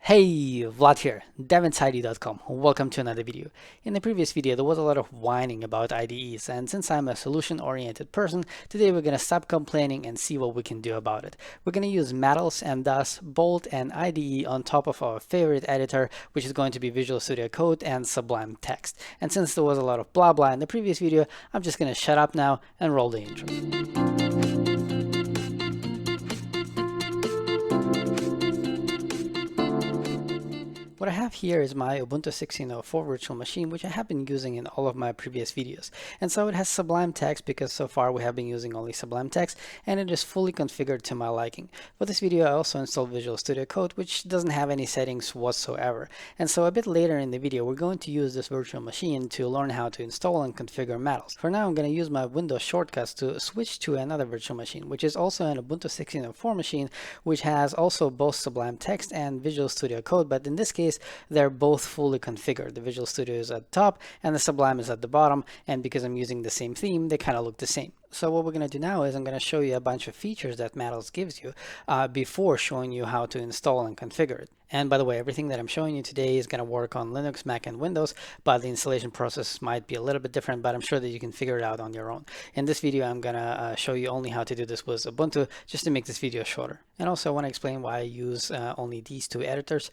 Hey, Vlad here, devinsidey.com. Welcome to another video. In the previous video, there was a lot of whining about IDEs, and since I'm a solution-oriented person, today we're going to stop complaining and see what we can do about it. We're going to use Metals and thus Bolt and IDE on top of our favorite editor, which is going to be Visual Studio Code and Sublime Text. And since there was a lot of blah blah in the previous video, I'm just going to shut up now and roll the intro. What I have here is my Ubuntu 16.04 virtual machine, which I have been using in all of my previous videos. And so it has Sublime Text because so far we have been using only Sublime Text, and it is fully configured to my liking. For this video, I also installed Visual Studio Code, which doesn't have any settings whatsoever. And so a bit later in the video, we're going to use this virtual machine to learn how to install and configure Metals. For now, I'm going to use my Windows shortcuts to switch to another virtual machine, which is also an Ubuntu 16.04 machine, which has also both Sublime Text and Visual Studio Code, but in this case, they're both fully configured. The Visual Studio is at the top and the Sublime is at the bottom, and because I'm using the same theme, they kind of look the same. So what we're going to do now is I'm going to show you a bunch of features that Metals gives you before showing you how to install and configure it. And by the way, everything that I'm showing you today is going to work on Linux, Mac, and Windows, but the installation process might be a little bit different, but I'm sure that you can figure it out on your own. In this video, I'm going to show you only how to do this with Ubuntu, just to make this video shorter. And also I want to explain why I use only these two editors.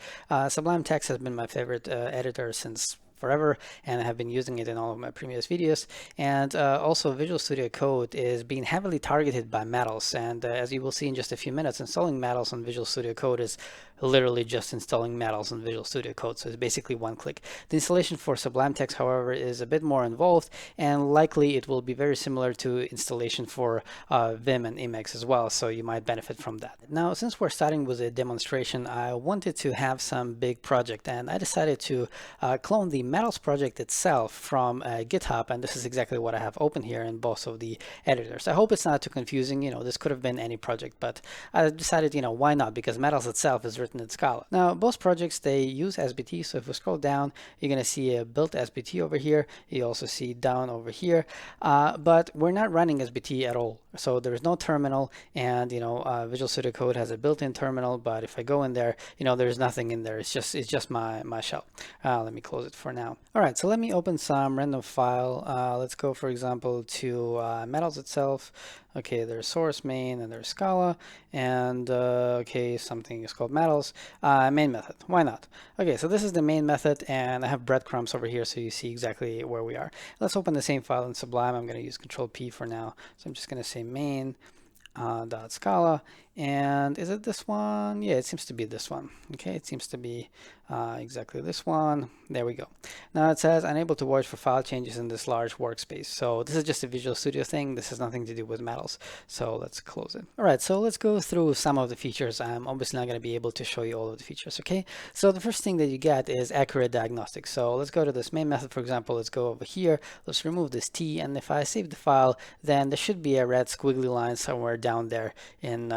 Sublime Text has been my favorite editor since forever, and I have been using it in all of my previous videos. And also Visual Studio Code is being heavily targeted by Metals, and as you will see in just a few minutes, installing Metals on Visual Studio Code is literally just installing Metals on Visual Studio Code, so it's basically one click. The installation for Sublime Text, however, is a bit more involved, and likely it will be very similar to installation for Vim and Emacs as well, so you might benefit from that. Now, since we're starting with a demonstration, I wanted to have some big project, and I decided to clone the Metals project itself from GitHub, and this is exactly what I have open here in both of the editors. I hope it's not too confusing. This could have been any project, but I decided, why not? Because Metals itself is written in Scala. Now, both projects, they use SBT, so if we scroll down, you're going to see a built SBT over here. You also see down over here, but we're not running SBT at all. So there is no terminal, and Visual Studio Code has a built-in terminal, but if I go in there, there's nothing in there. It's just my shell. Let me close it for now. All right, so let me open some random file. Let's go, for example, to Metals itself. Okay, there's source main and there's Scala, and okay, something is called Metals. Main method, why not? Okay, so this is the main method, and I have breadcrumbs over here so you see exactly where we are. Let's open the same file in Sublime. I'm going to use Control P for now, so I'm just going to say main .scala, and is it this one? Yeah, it seems to be this one. Okay, it seems to be exactly this one. There we go. Now it says unable to watch for file changes in this large workspace. So this is just a Visual Studio thing. This has nothing to do with Metals. So let's close it. All right, so let's go through some of the features. I'm obviously not going to be able to show you all of the features. Okay, so the first thing that you get is accurate diagnostics. So let's go to this main method, for example. Let's go over here. Let's remove this T, and if I save the file, then there should be a red squiggly line somewhere down there in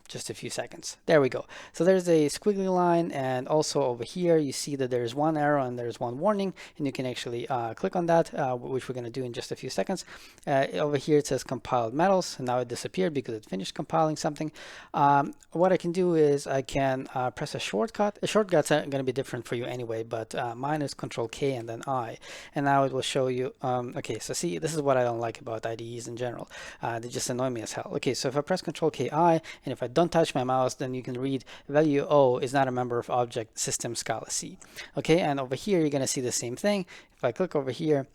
just a few seconds. There we go. So there's a squiggly line, and also over here you see that there's one arrow and there's one warning, and you can actually click on that, which we're going to do in just a few seconds. Over here it says compiled Metals, and now it disappeared because it finished compiling something. What I can do is I can press a shortcut. The shortcuts are going to be different for you anyway, but mine is Control K and then I, and now it will show you. Okay, so see, this is what I don't like about IDEs in general. They just annoy me as hell. Okay, so if I press Control K I, and if I don't touch my mouse, then you can read value O is not a member of object system Scala C. Okay, and over here you're going to see the same thing. If I click over here,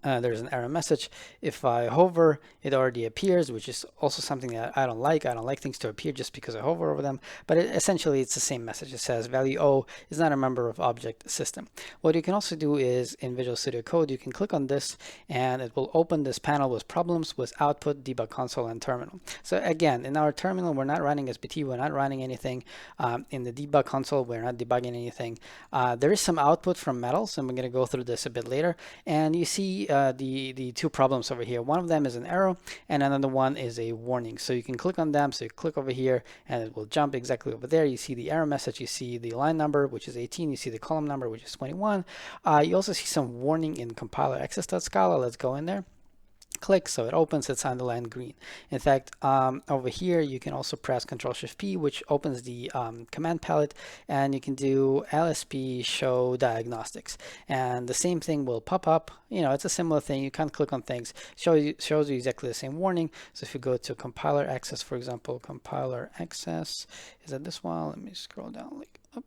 there's an error message. If I hover, it already appears, which is also something that I don't like. I don't like things to appear just because I hover over them, but essentially it's the same message. It says value O is not a member of object system. What you can also do is in Visual Studio Code, you can click on this and it will open this panel with problems with output, debug console, and terminal. So again, in our terminal, we're not running SBT, we're not running anything. In the debug console, we're not debugging anything. There is some output from Metals, and we're going to go through this a bit later, and you see the two problems over here. One of them is an arrow, and another one is a warning. So you can click on them. So you click over here, and it will jump exactly over there. You see the error message. You see the line number, which is 18. You see the column number, which is 21. You also see some warning in compiler access.scala. Let's go in there. click, so it opens, it's underlined green. In fact, over here you can also press Ctrl+Shift+P, which opens the command palette, and you can do lsp show diagnostics, and the same thing will pop up. You know, it's a similar thing. You can't click on things. Shows you exactly the same warning. So if you go to compiler access, for example, compiler access, is that this one? Let me scroll down, like, up.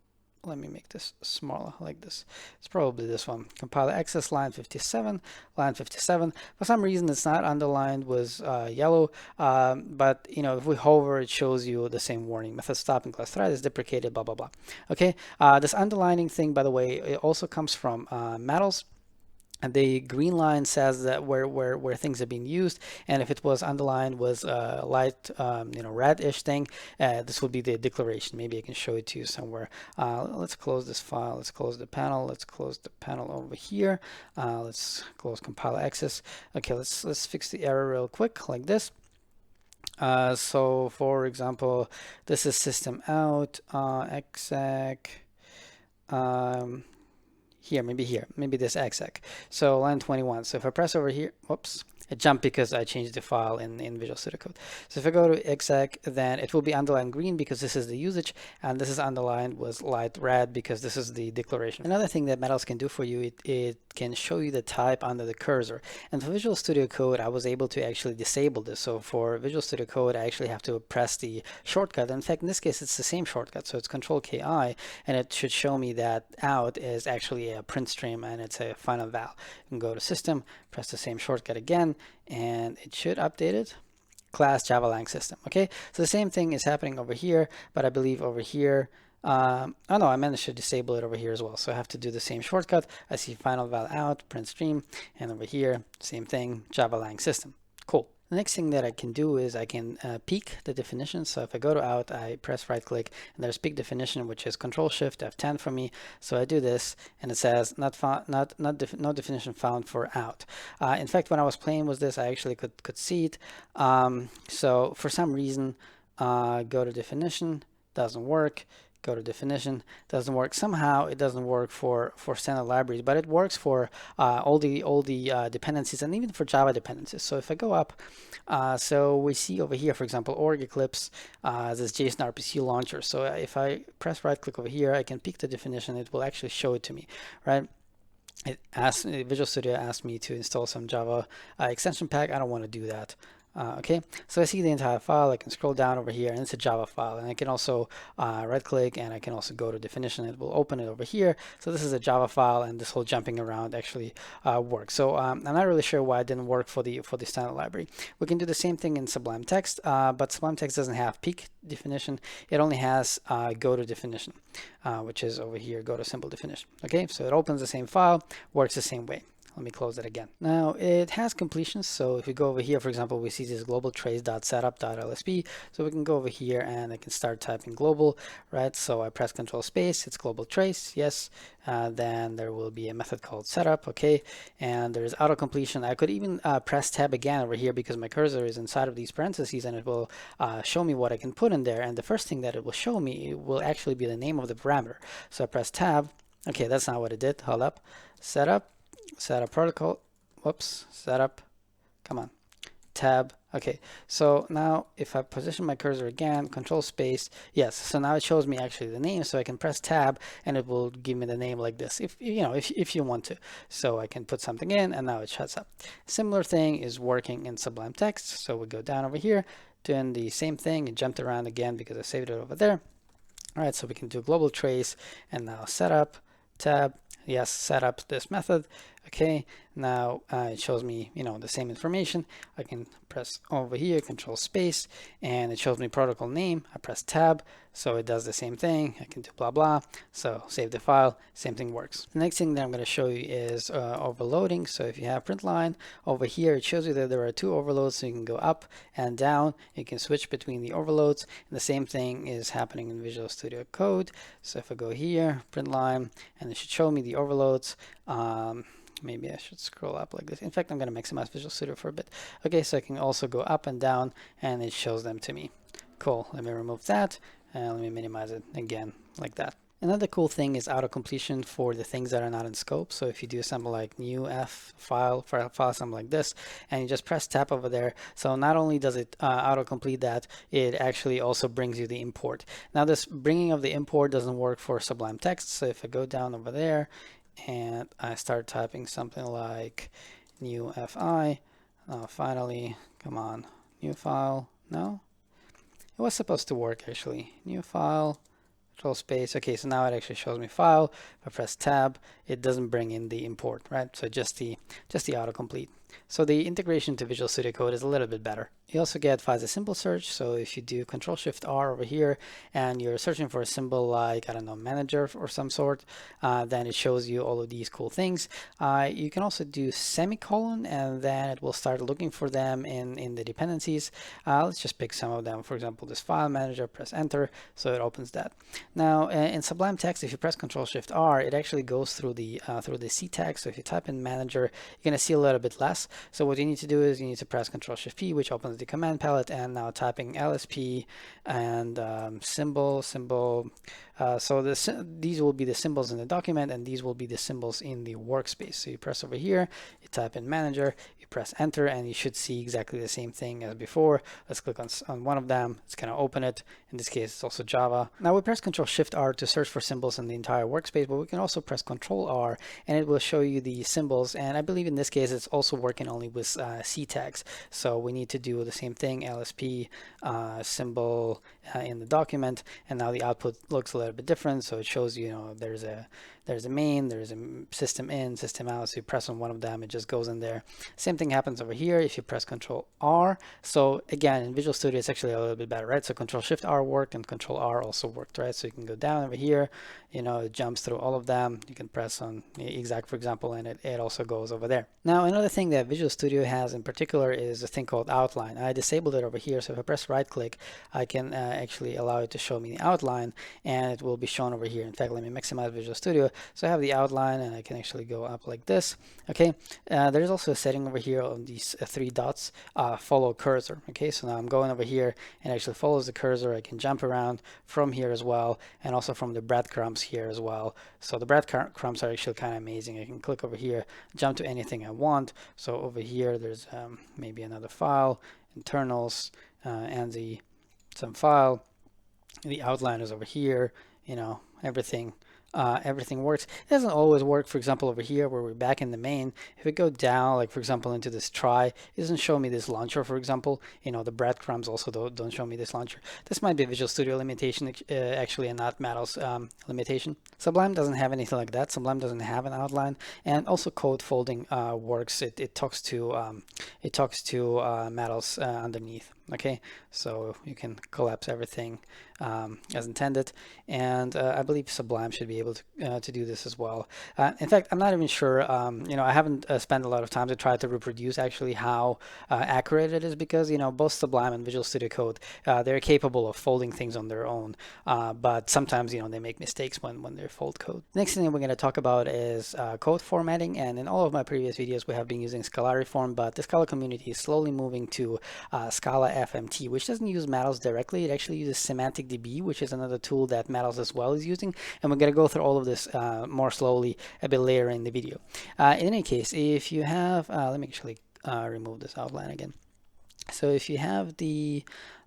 Let me make this smaller, like this. It's probably this one. Compiler access, line 57, line 57. For some reason, it's not underlined with yellow, but you know, if we hover, it shows you the same warning. Method stop and class thread is deprecated, blah blah blah. Okay, this underlining thing, by the way, it also comes from metals. And the green line says that where things are being used, and if it was underlined with light, you know, red-ish thing, this would be the declaration. Maybe I can show it to you somewhere. Let's close this file. Let's close the panel. Let's close the panel over here. Let's close compiler access. Okay, let's fix the error real quick, like this. So, for example, this is system out exec. Here, maybe this exec. So line 21. So if I press over here, whoops, it jumped because I changed the file in Visual Studio Code. So if I go to exec, then it will be underlined green because this is the usage, and this is underlined with light red because this is the declaration. Another thing that Metals can do for you, it can show you the type under the cursor. And for Visual Studio Code, I was able to actually disable this. So for Visual Studio Code, I actually have to press the shortcut. In fact, in this case, it's the same shortcut. So it's Control-KI, and it should show me that out is actually a print stream and it's a final val. You can go to System, press the same shortcut again, and it should update it. Class Java Lang System. Okay, so the same thing is happening over here, but I believe over here, oh no, I managed to disable it over here as well. So I have to do the same shortcut. I see final val out, print stream, and over here, same thing, Java Lang System. Cool. The next thing that I can do is I can peek the definition. So if I go to out, I press right click, and there's peek definition, which is Control-Shift F10 for me. So I do this, and it says no definition found for out. In fact, when I was playing with this, I actually could see it. So for some reason, go to definition, doesn't work. Go to definition, doesn't work. Somehow it doesn't work for standard libraries, but it works for all the dependencies, and even for Java dependencies. So if I go up, so we see over here, for example, org eclipse, this JSON RPC launcher. So if I press right click over here, I can pick the definition. It will actually show it to me, right? It asks, Visual Studio asked me to install some Java extension pack. I don't want to do that. Okay, so I see the entire file. I can scroll down over here, and it's a Java file, and I can also right click, and I can also go to definition. It will open it over here. So this is a Java file, and this whole jumping around actually works. So I'm not really sure why it didn't work for the standard library. We can do the same thing in Sublime Text, but Sublime Text doesn't have peek definition. It only has go to definition, which is over here, go to simple definition. Okay, so it opens the same file, works the same way. Let me close it again. Now it has completions. So if we go over here, for example, we see this global trace.setup.lsp. So we can go over here and I can start typing global, right? So I press Control space, it's global trace, yes. Then there will be a method called setup, okay. And there's auto completion. I could even press tab again over here because my cursor is inside of these parentheses, and it will show me what I can put in there. And the first thing that it will show me will actually be the name of the parameter. So I press tab. Okay, that's not what it did. Hold up. Setup protocol, whoops, setup, come on, tab. Okay, so now if I position my cursor again, Control space, yes, so now it shows me actually the name, so I can press tab and it will give me the name like this, if you want to. So I can put something in and now it shuts up. Similar thing is working in Sublime Text. So we go down over here, doing the same thing. It jumped around again because I saved it over there. All right, so we can do global trace and now setup, tab, yes, set up this method. Okay, now it shows me, the same information. I can press over here, Control space, and it shows me protocol name. I press tab, so it does the same thing. I can do blah blah. So save the file, same thing works. The next thing that I'm going to show you is overloading. So if you have print line over here, it shows you that there are two overloads, so you can go up and down. You can switch between the overloads, and the same thing is happening in Visual Studio Code. So if I go here, print line, and it should show me the overloads. Maybe I should scroll up like this. In fact, I'm going to maximize Visual Studio for a bit. Okay, so I can also go up and down, and it shows them to me. Cool. Let me remove that, and let me minimize it again like that. Another cool thing is auto completion for the things that are not in scope. So if you do something like new F file for a file, something like this, and you just press tab over there, so not only does it auto complete that, it actually also brings you the import. Now this bringing of the import doesn't work for Sublime Text. So if I go down over there and I start typing something like new fi, finally, come on, new file. No, it was supposed to work actually. New file, control space. Okay, so now it actually shows me file. If I press tab, it doesn't bring in the import, right? So just the autocomplete. So the integration to Visual Studio Code is a little bit better. You also get FASA symbol search. So if you do Control-Shift-R over here and you're searching for a symbol like, I don't know, manager or some sort, then it shows you all of these cool things. You can also do semicolon, and then it will start looking for them in the dependencies. Let's just pick some of them. For example, this file manager, press enter, so it opens that. Now in Sublime Text, if you press Control-Shift-R, it actually goes through the C tag. So if you type in manager, you're going to see a little bit less. So what you need to do is you need to press Control-Shift-P, which opens the command palette, and now typing LSP and symbol. So these will be the symbols in the document, and these will be the symbols in the workspace. So you press over here, you type in manager, you press enter, and you should see exactly the same thing as before. Let's click on one of them. It's going to open it. In this case, it's also Java. Now we press Control-Shift-R to search for symbols in the entire workspace, but we can also press Control-R, and it will show you the symbols. And I believe in this case, it's also working only with C tags. So we need to do the same thing, LSP symbol in the document, and now the output looks a little bit different. So it shows you, there's a main, there's a system in, system out. So you press on one of them, it just goes in there. Same thing happens over here if you press Control-R. So again, in Visual Studio, it's actually a little bit better, right? So Control-Shift-R worked and Control-R also worked, right? So you can go down over here, it jumps through all of them. You can press on exact, for example, and it also goes over there. Now, another thing that Visual Studio has in particular is a thing called outline. I disabled it over here. So if I press right click, I can actually allow it to show me the outline, and it will be shown over here. In fact, let me maximize Visual Studio. So I have the outline, and I can actually go up like this. Okay, there's also a setting over here on these three dots, follow cursor. Okay, so now I'm going over here and it actually follows the cursor. I can jump around from here as well, and also from the breadcrumbs here as well. So the breadcrumbs are actually kind of amazing. I can click over here, jump to anything I want. So over here, there's maybe another file, internals, and some file. The outline is over here. Everything works. It doesn't always work. For example, over here where we're back in the main, if we go down, like for example into this try, it doesn't show me this launcher, for example. The breadcrumbs also don't show me this launcher. This might be a Visual Studio limitation actually, and not Mattel's limitation. Sublime doesn't have anything like that. Sublime doesn't have an outline, and also code folding works. It talks to Mattel's underneath. Okay, so you can collapse everything as intended, and I believe Sublime should be able to do this as well. In fact, I'm not even sure. I haven't spent a lot of time to try to reproduce actually how accurate it is, because both Sublime and Visual Studio Code, they're capable of folding things on their own, but sometimes they make mistakes when they fold code. Next thing we're going to talk about is code formatting, and in all of my previous videos we have been using Scalariform, but the Scala community is slowly moving to Scalafmt, which doesn't use Matels directly. It actually uses SemanticDB, which is another tool that Matels as well is using, and we're going to go through all of this more slowly a bit later in the video. In any case, if you have, let me actually remove this outline again. So if you have the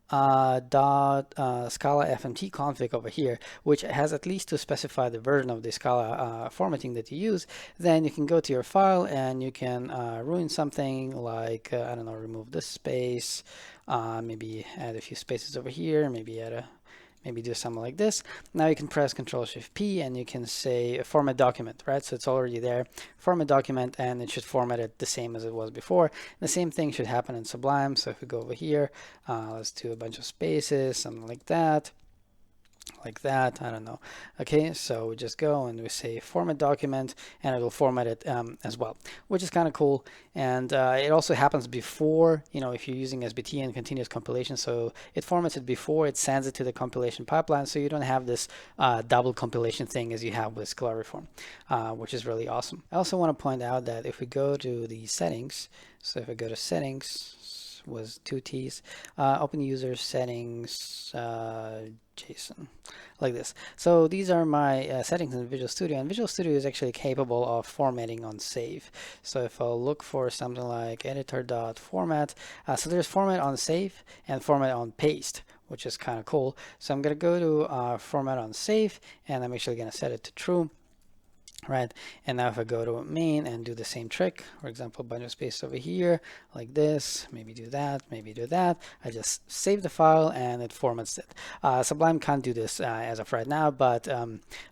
Scalafmt config over here, which has at least to specify the version of the Scala formatting that you use, then you can go to your file and you can ruin something like, I don't know, remove this space, maybe add a few spaces over here, maybe do something like this. Now you can press Control-Shift-P and you can say format document, right? So it's already there, format document, and it should format it the same as it was before. The same thing should happen in Sublime. So if we go over here, let's do a bunch of spaces, something like that. I don't know. Okay, so we just go and we say format document, and it will format it as well, which is kind of cool. And it also happens before, if you're using SBT and continuous compilation. So it formats it before it sends it to the compilation pipeline, so you don't have this double compilation thing as you have with Scalariform, which is really awesome. I also want to point out that if we go to the settings, so if I go to settings, was two T's. Open user settings, JSON, like this. So these are my settings in Visual Studio, and Visual Studio is actually capable of formatting on save. So if I'll look for something like editor.format, so there's format on save and format on paste, which is kind of cool. So I'm going to go to format on save, and I'm actually going to set it to true. Right, and now if I go to main and do the same trick, for example, bunch of space over here, like this, maybe do that, maybe do that, I just save the file and it formats it. Sublime can't do this as of right now, but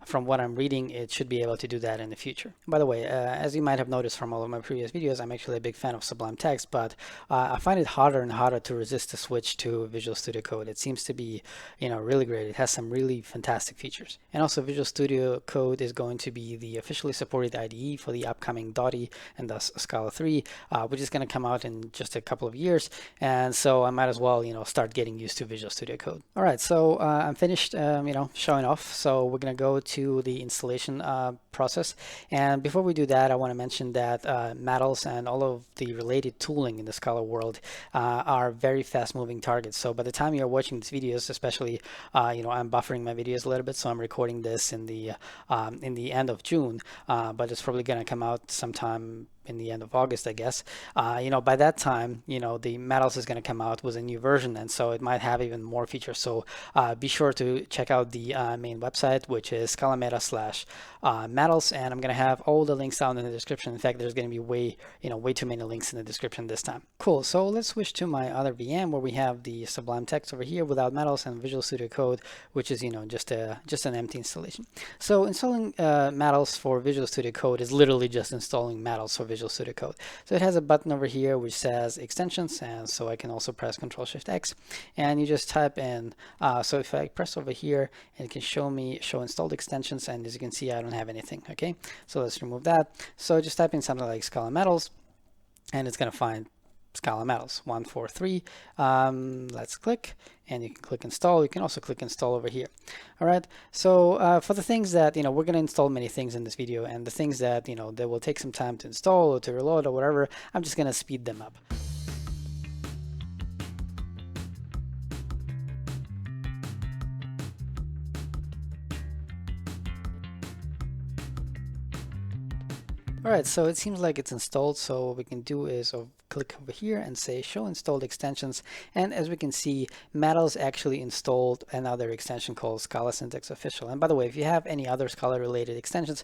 from what I'm reading, it should be able to do that in the future. By the way, as you might have noticed from all of my previous videos, I'm actually a big fan of Sublime Text, but I find it harder and harder to resist the switch to Visual Studio Code. It seems to be, really great. It has some really fantastic features. And also Visual Studio Code is going to be the officially supported IDE for the upcoming Dotty and thus Scala 3, which is going to come out in just a couple of years. And so I might as well, start getting used to Visual Studio Code. All right, so I'm finished, showing off. So we're going to go to the installation process. And before we do that, I want to mention that Metals and all of the related tooling in the Scala world are very fast-moving targets. So by the time you're watching these videos, especially, I'm buffering my videos a little bit, so I'm recording this in the end of June. But it's probably going to come out sometime in the end of August, I guess. By that time, the Metals is going to come out with a new version, and so it might have even more features. So be sure to check out the main website, which is scalameta/Metals, and I'm going to have all the links down in the description. In fact, there's going to be way too many links in the description this time. Cool. So let's switch to my other VM where we have the Sublime Text over here without Metals and Visual Studio Code, which is just an empty installation. So installing Metals for Visual Studio Code is literally just installing Metals for Visual Studio Code. So it has a button over here which says extensions, and so I can also press Ctrl+Shift+X, and you just type in. So if I press over here, it can show installed extensions, and as you can see, I don't have anything. Okay, so let's remove that. So just type in something like Scala Metals, and it's going to find Scala Metals 143. Let's click, and you can click install. You can also click install over here. All right, so for the things that we're going to install many things in this video, and the things that that will take some time to install or to reload or whatever, I'm just going to speed them up. All right, so it seems like it's installed. So what we can do is click over here and say show installed extensions. And as we can see, Metals actually installed another extension called Scala Syntax Official. And by the way, if you have any other Scala related extensions,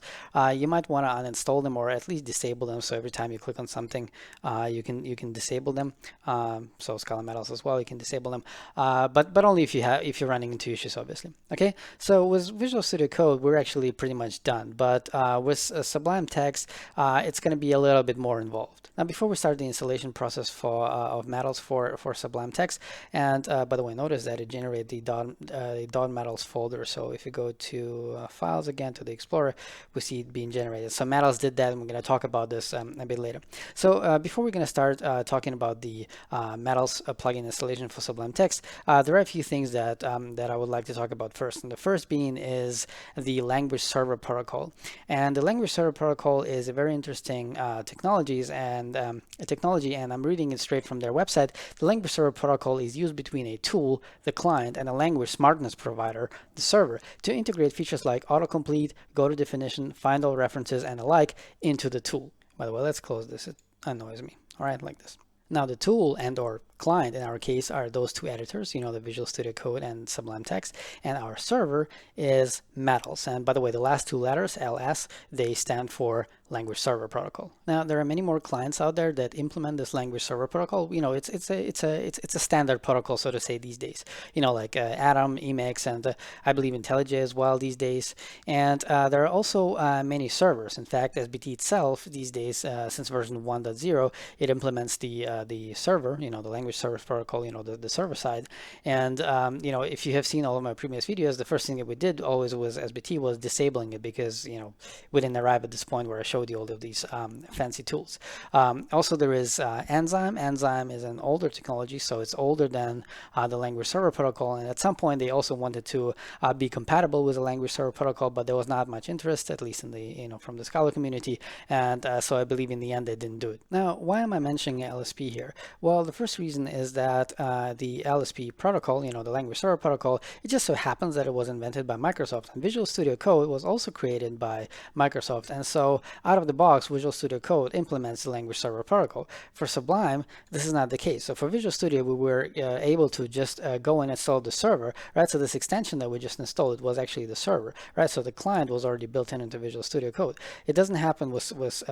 you might want to uninstall them or at least disable them. So every time you click on something, you can disable them. So Scala Metals as well, you can disable them, but only if you're running into issues, obviously. Okay, so with Visual Studio Code, we're actually pretty much done. But with Sublime Text, it's going to be a little bit more involved. Now, before we start the installation process of Metals for Sublime Text, and by the way, notice that it generated the .metals folder. So if you go to files again to the Explorer, we see it being generated. So Metals did that, and we're going to talk about this a bit later. So before we're going to start talking about the Metals plugin installation for Sublime Text, there are a few things that I would like to talk about first. And the first being is the language server protocol. And the language server protocol is a very interesting technology, and I'm reading it straight from their website. The language server protocol is used between a tool, the client, and a language smartness provider, the server, to integrate features like autocomplete, go to definition, find all references, and the like into the tool. By the way, let's close this. It annoys me. All right, like this. Now the tool and or client in our case are those two editors, the Visual Studio Code and Sublime Text, and our server is Metals. And by the way, the last two letters, LS, they stand for Language Server Protocol. Now there are many more clients out there that implement this Language Server Protocol. It's a standard protocol, so to say, these days. Like Atom, Emacs, and I believe IntelliJ as well these days. And there are also many servers. In fact, SBT itself these days, since version 1.0, it implements the server, the language service protocol, the server side. And if you have seen all of my previous videos, the first thing that we did always was SBT was disabling it, because we didn't arrive at this point where I showed you all of these fancy tools. Also, there is Enzyme. Enzyme is an older technology, so it's older than the language server protocol. And at some point, they also wanted to be compatible with the language server protocol, but there was not much interest, at least in the from the Scala community. And so I believe in the end they didn't do it. Now, why am I mentioning LSP here? Well, the first reason reason is that the LSP protocol, the language server protocol, it just so happens that it was invented by Microsoft, and Visual Studio Code was also created by Microsoft. And so out of the box, Visual Studio Code implements the language server protocol. For Sublime, this is not the case. So for Visual Studio, we were able to just go and install the server, right? So this extension that we just installed, it was actually the server, right? So the client was already built into Visual Studio Code. It doesn't happen with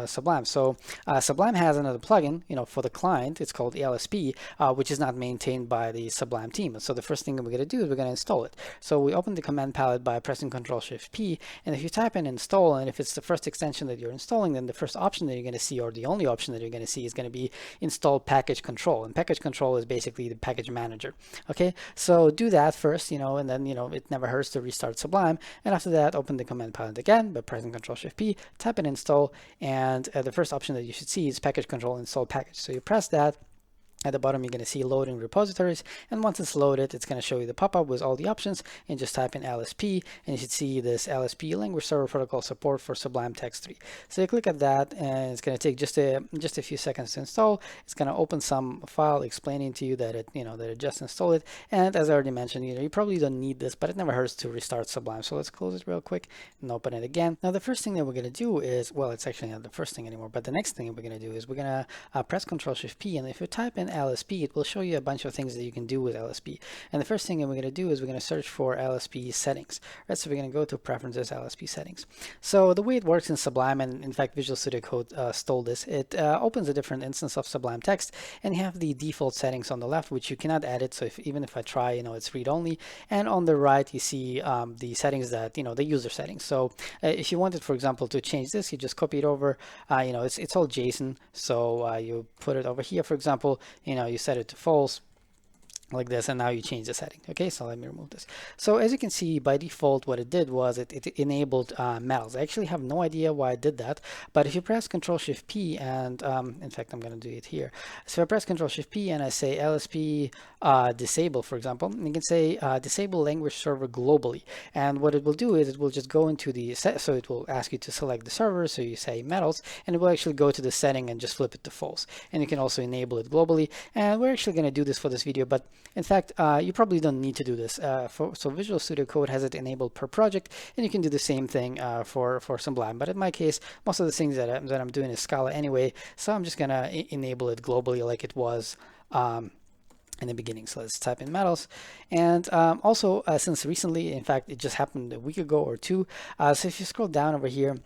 Sublime. So Sublime has another plugin, for the client. It's called LSP, which is not maintained by the Sublime team. So the first thing that we're going to do is we're going to install it. So we open the command palette by pressing Ctrl-Shift-P, and if you type in install, and if it's the first extension that you're installing, then the first option that you're going to see, or the only option that you're going to see, is going to be install package control. And package control is basically the package manager. Okay, so do that first, and then it never hurts to restart Sublime. And after that, open the command palette again by pressing Ctrl-Shift-P, type in install, and the first option that you should see is package control install package. So you press that. At the bottom, you're going to see loading repositories, and once it's loaded, it's going to show you the pop-up with all the options, and just type in LSP, and you should see this LSP language server protocol support for Sublime Text 3. So you click at that, and it's going to take just a few seconds to install. It's going to open some file explaining to you that it just installed it. And as I already mentioned, you probably don't need this, but it never hurts to restart Sublime. So let's close it real quick and open it again. Now the first thing that we're going to do is, well, it's actually not the first thing anymore, but the next thing we're going to do is we're going to press Ctrl-Shift-P, and if you type in LSP, it will show you a bunch of things that you can do with LSP. And the first thing that we're going to do is we're going to search for LSP settings. Right, so we're going to go to Preferences, LSP settings. So the way it works in Sublime, and in fact Visual Studio Code stole this, it opens a different instance of Sublime Text, and you have the default settings on the left, which you cannot edit. So even if I try, it's read only. And on the right, you see the settings that, the user settings. So if you wanted, for example, to change this, you just copy it over. It's all JSON. So you put it over here, for example, you set it to false, like this, and now you change the setting. Okay, so let me remove this. So as you can see, by default, what it did was it enabled metals. I actually have no idea why it did that, but if you press Ctrl-Shift-P, and in fact, I'm going to do it here. So if I press Ctrl-Shift-P and I say LSP disable, for example, you can say disable language server globally. And what it will do is it will just go into the set, so it will ask you to select the server, so you say metals, and it will actually go to the setting and just flip it to false. And you can also enable it globally. And we're actually going to do this for this video, but in fact, you probably don't need to do this. So Visual Studio Code has it enabled per project, and you can do the same thing for Sublime. But in my case, most of the things that I'm doing is Scala anyway, so I'm just going to enable it globally like it was in the beginning. So let's type in metals. And also, since recently, in fact, it just happened a week ago or two, so if you scroll down over here,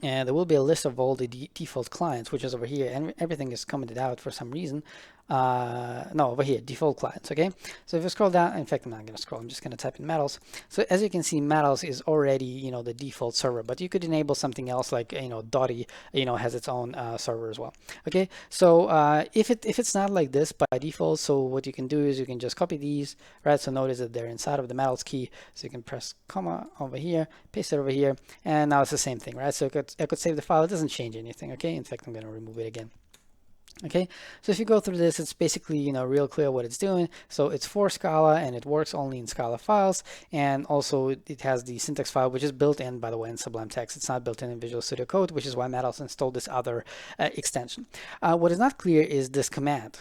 and there will be a list of all the default clients, which is over here, and everything is commented out for some reason. No, over here, default clients. Okay, so if you scroll down, in fact, I'm not going to scroll, I'm just going to type in metals. So as you can see, metals is already the default server, but you could enable something else like Dotty has its own server as well. Okay, so if it's not like this by default, so what you can do is you can just copy these, right? So notice that they're inside of the metals key, so you can press comma over here, paste it over here, and now it's the same thing, right? So I could save the file. It doesn't change anything. Okay, in fact, I'm going to remove it again. Okay, so if you go through this, it's basically real clear what it's doing. So it's for Scala, and it works only in Scala files, and also it has the syntax file, which is built in, by the way, in Sublime Text. It's not built in Visual Studio Code, which is why Metals installed this other extension. What is not clear is this command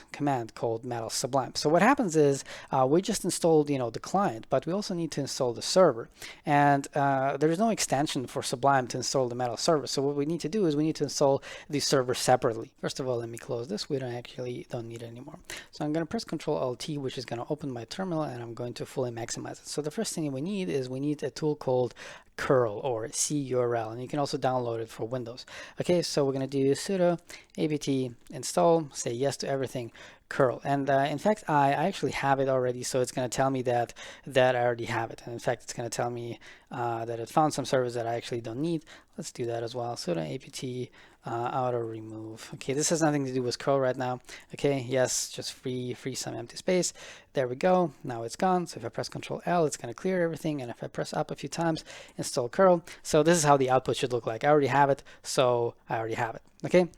called Metals Sublime. So what happens is we just installed the client, but we also need to install the server, and there is no extension for Sublime to install the Metals server. So what we need to do is we need to install the server separately. First of all, let me close this. We don't need it anymore. So I'm going to press Ctrl-Alt-T, which is going to open my terminal, and I'm going to fully maximize it. So the first thing we need is we need a tool called curl, or curl, and you can also download it for Windows. Okay, so we're going to do sudo apt install, say yes to everything, curl. And in fact, I actually have it already, so it's going to tell me that I already have it. And in fact, it's going to tell me that it found some servers that I actually don't need. Let's do that as well. Sudo apt auto remove. Okay, this has nothing to do with curl right now. Okay, yes, just free some empty space. There we go. Now it's gone. So if I press Ctrl-L, it's going to clear everything. And if I press up a few times, install curl. So this is how the output should look like. I already have it, so I already have it. Okay.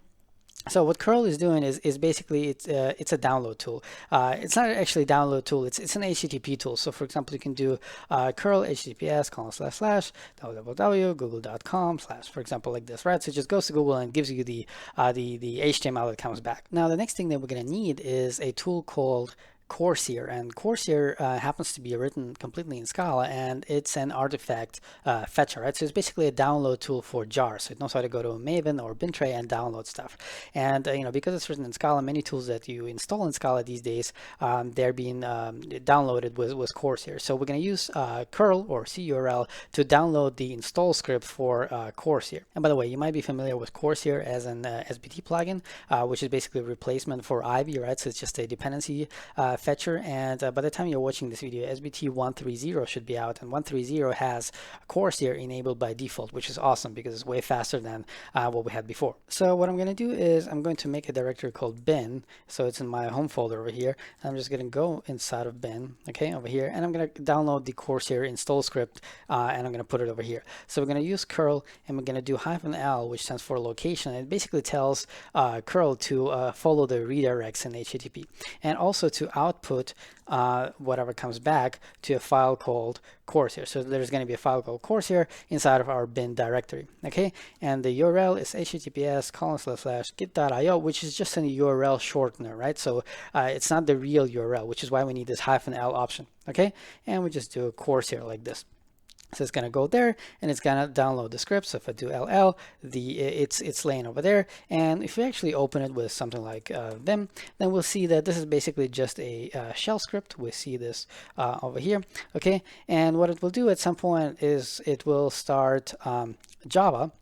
So what curl is doing is basically it's a download tool. It's not actually a download tool. It's an HTTP tool. So for example, you can do curl https://www.google.com/ for example, like this, right? So it just goes to Google and gives you the HTML that comes back. Now the next thing that we're gonna need is a tool called Corsair, and Corsair happens to be written completely in Scala, and it's an artifact fetcher, right? So it's basically a download tool for jars. So it knows how to go to Maven or Bintray and download stuff. And because it's written in Scala, many tools that you install in Scala these days, they're being downloaded with Corsair. So we're going to use curl or curl to download the install script for Corsair. And by the way, you might be familiar with Corsair as an SBT plugin, which is basically a replacement for Ivy, right? So it's just a dependency fetcher, and by the time you're watching this video, SBT 130 should be out, and 130 has Corsair enabled by default, which is awesome because it's way faster than what we had before. So what I'm going to do is I'm going to make a directory called bin, so it's in my home folder over here. I'm just going to go inside of bin, okay, over here, and I'm going to download the Corsair install script, and I'm going to put it over here. So we're going to use curl, and we're going to do -l, which stands for location. It basically tells curl to follow the redirects in HTTP, and also to output whatever comes back to a file called Corsair. So there's going to be a file called Corsair inside of our bin directory, okay? And the URL is https://git.io, which is just a URL shortener, right? So it's not the real URL, which is why we need this -l option, okay? And we just do Corsair like this. So it's going to go there, and it's going to download the script. So if I do ll, it's laying over there. And if we actually open it with something like vim, then we'll see that this is basically just a shell script. We see this over here, okay? And what it will do at some point is it will start Java,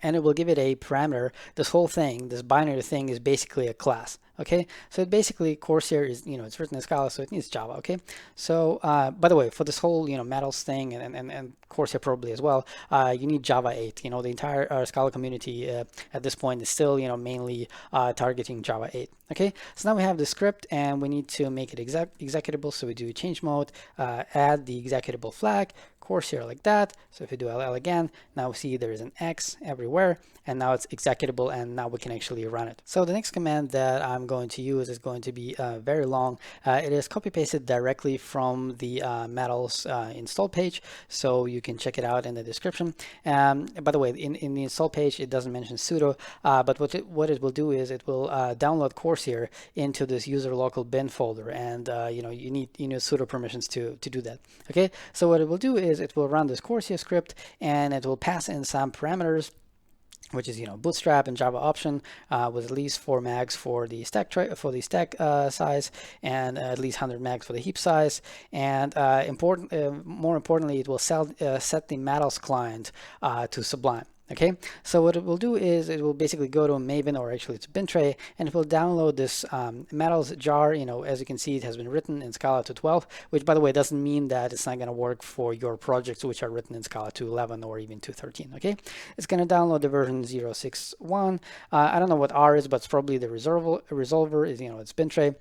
and it will give it a parameter. This whole thing, this binary thing, is basically a class. Okay, so it basically, Corsair is, it's written in Scala, so it needs Java. Okay, so by the way, for this whole metals thing and Corsair probably as well, you need Java 8. The entire Scala community at this point is still mainly targeting Java 8. Okay, so now we have the script, and we need to make it executable. So we do change mode, add the executable flag, Corsair like that. So if we do ll again, now we see there is an X everywhere, and now it's executable, and now we can actually run it. So the next command that I'm going to use is going to be very long. It is copy pasted directly from the metals install page, so you can check it out in the description. By the way, in the install page, it doesn't mention sudo, but what it will do is it will download Corsair into this user local bin folder, and you need sudo permissions to do that. Okay, so what it will do is it will run this Corsair script, and it will pass in some parameters, which is bootstrap and Java option with at least 4 megs for the stack size, and at least 100 megs for the heap size. And more importantly, it will set the metals client to Sublime. Okay, so what it will do is it will basically go to Maven, or actually it's Bintray, and it will download this metals jar. As you can see, it has been written in Scala to 12, which, by the way, doesn't mean that it's not going to work for your projects which are written in Scala to 11 or even to 13. Okay, it's going to download the version 0.6.1. I don't know what R is, but it's probably the resolver. Is it's Bintray.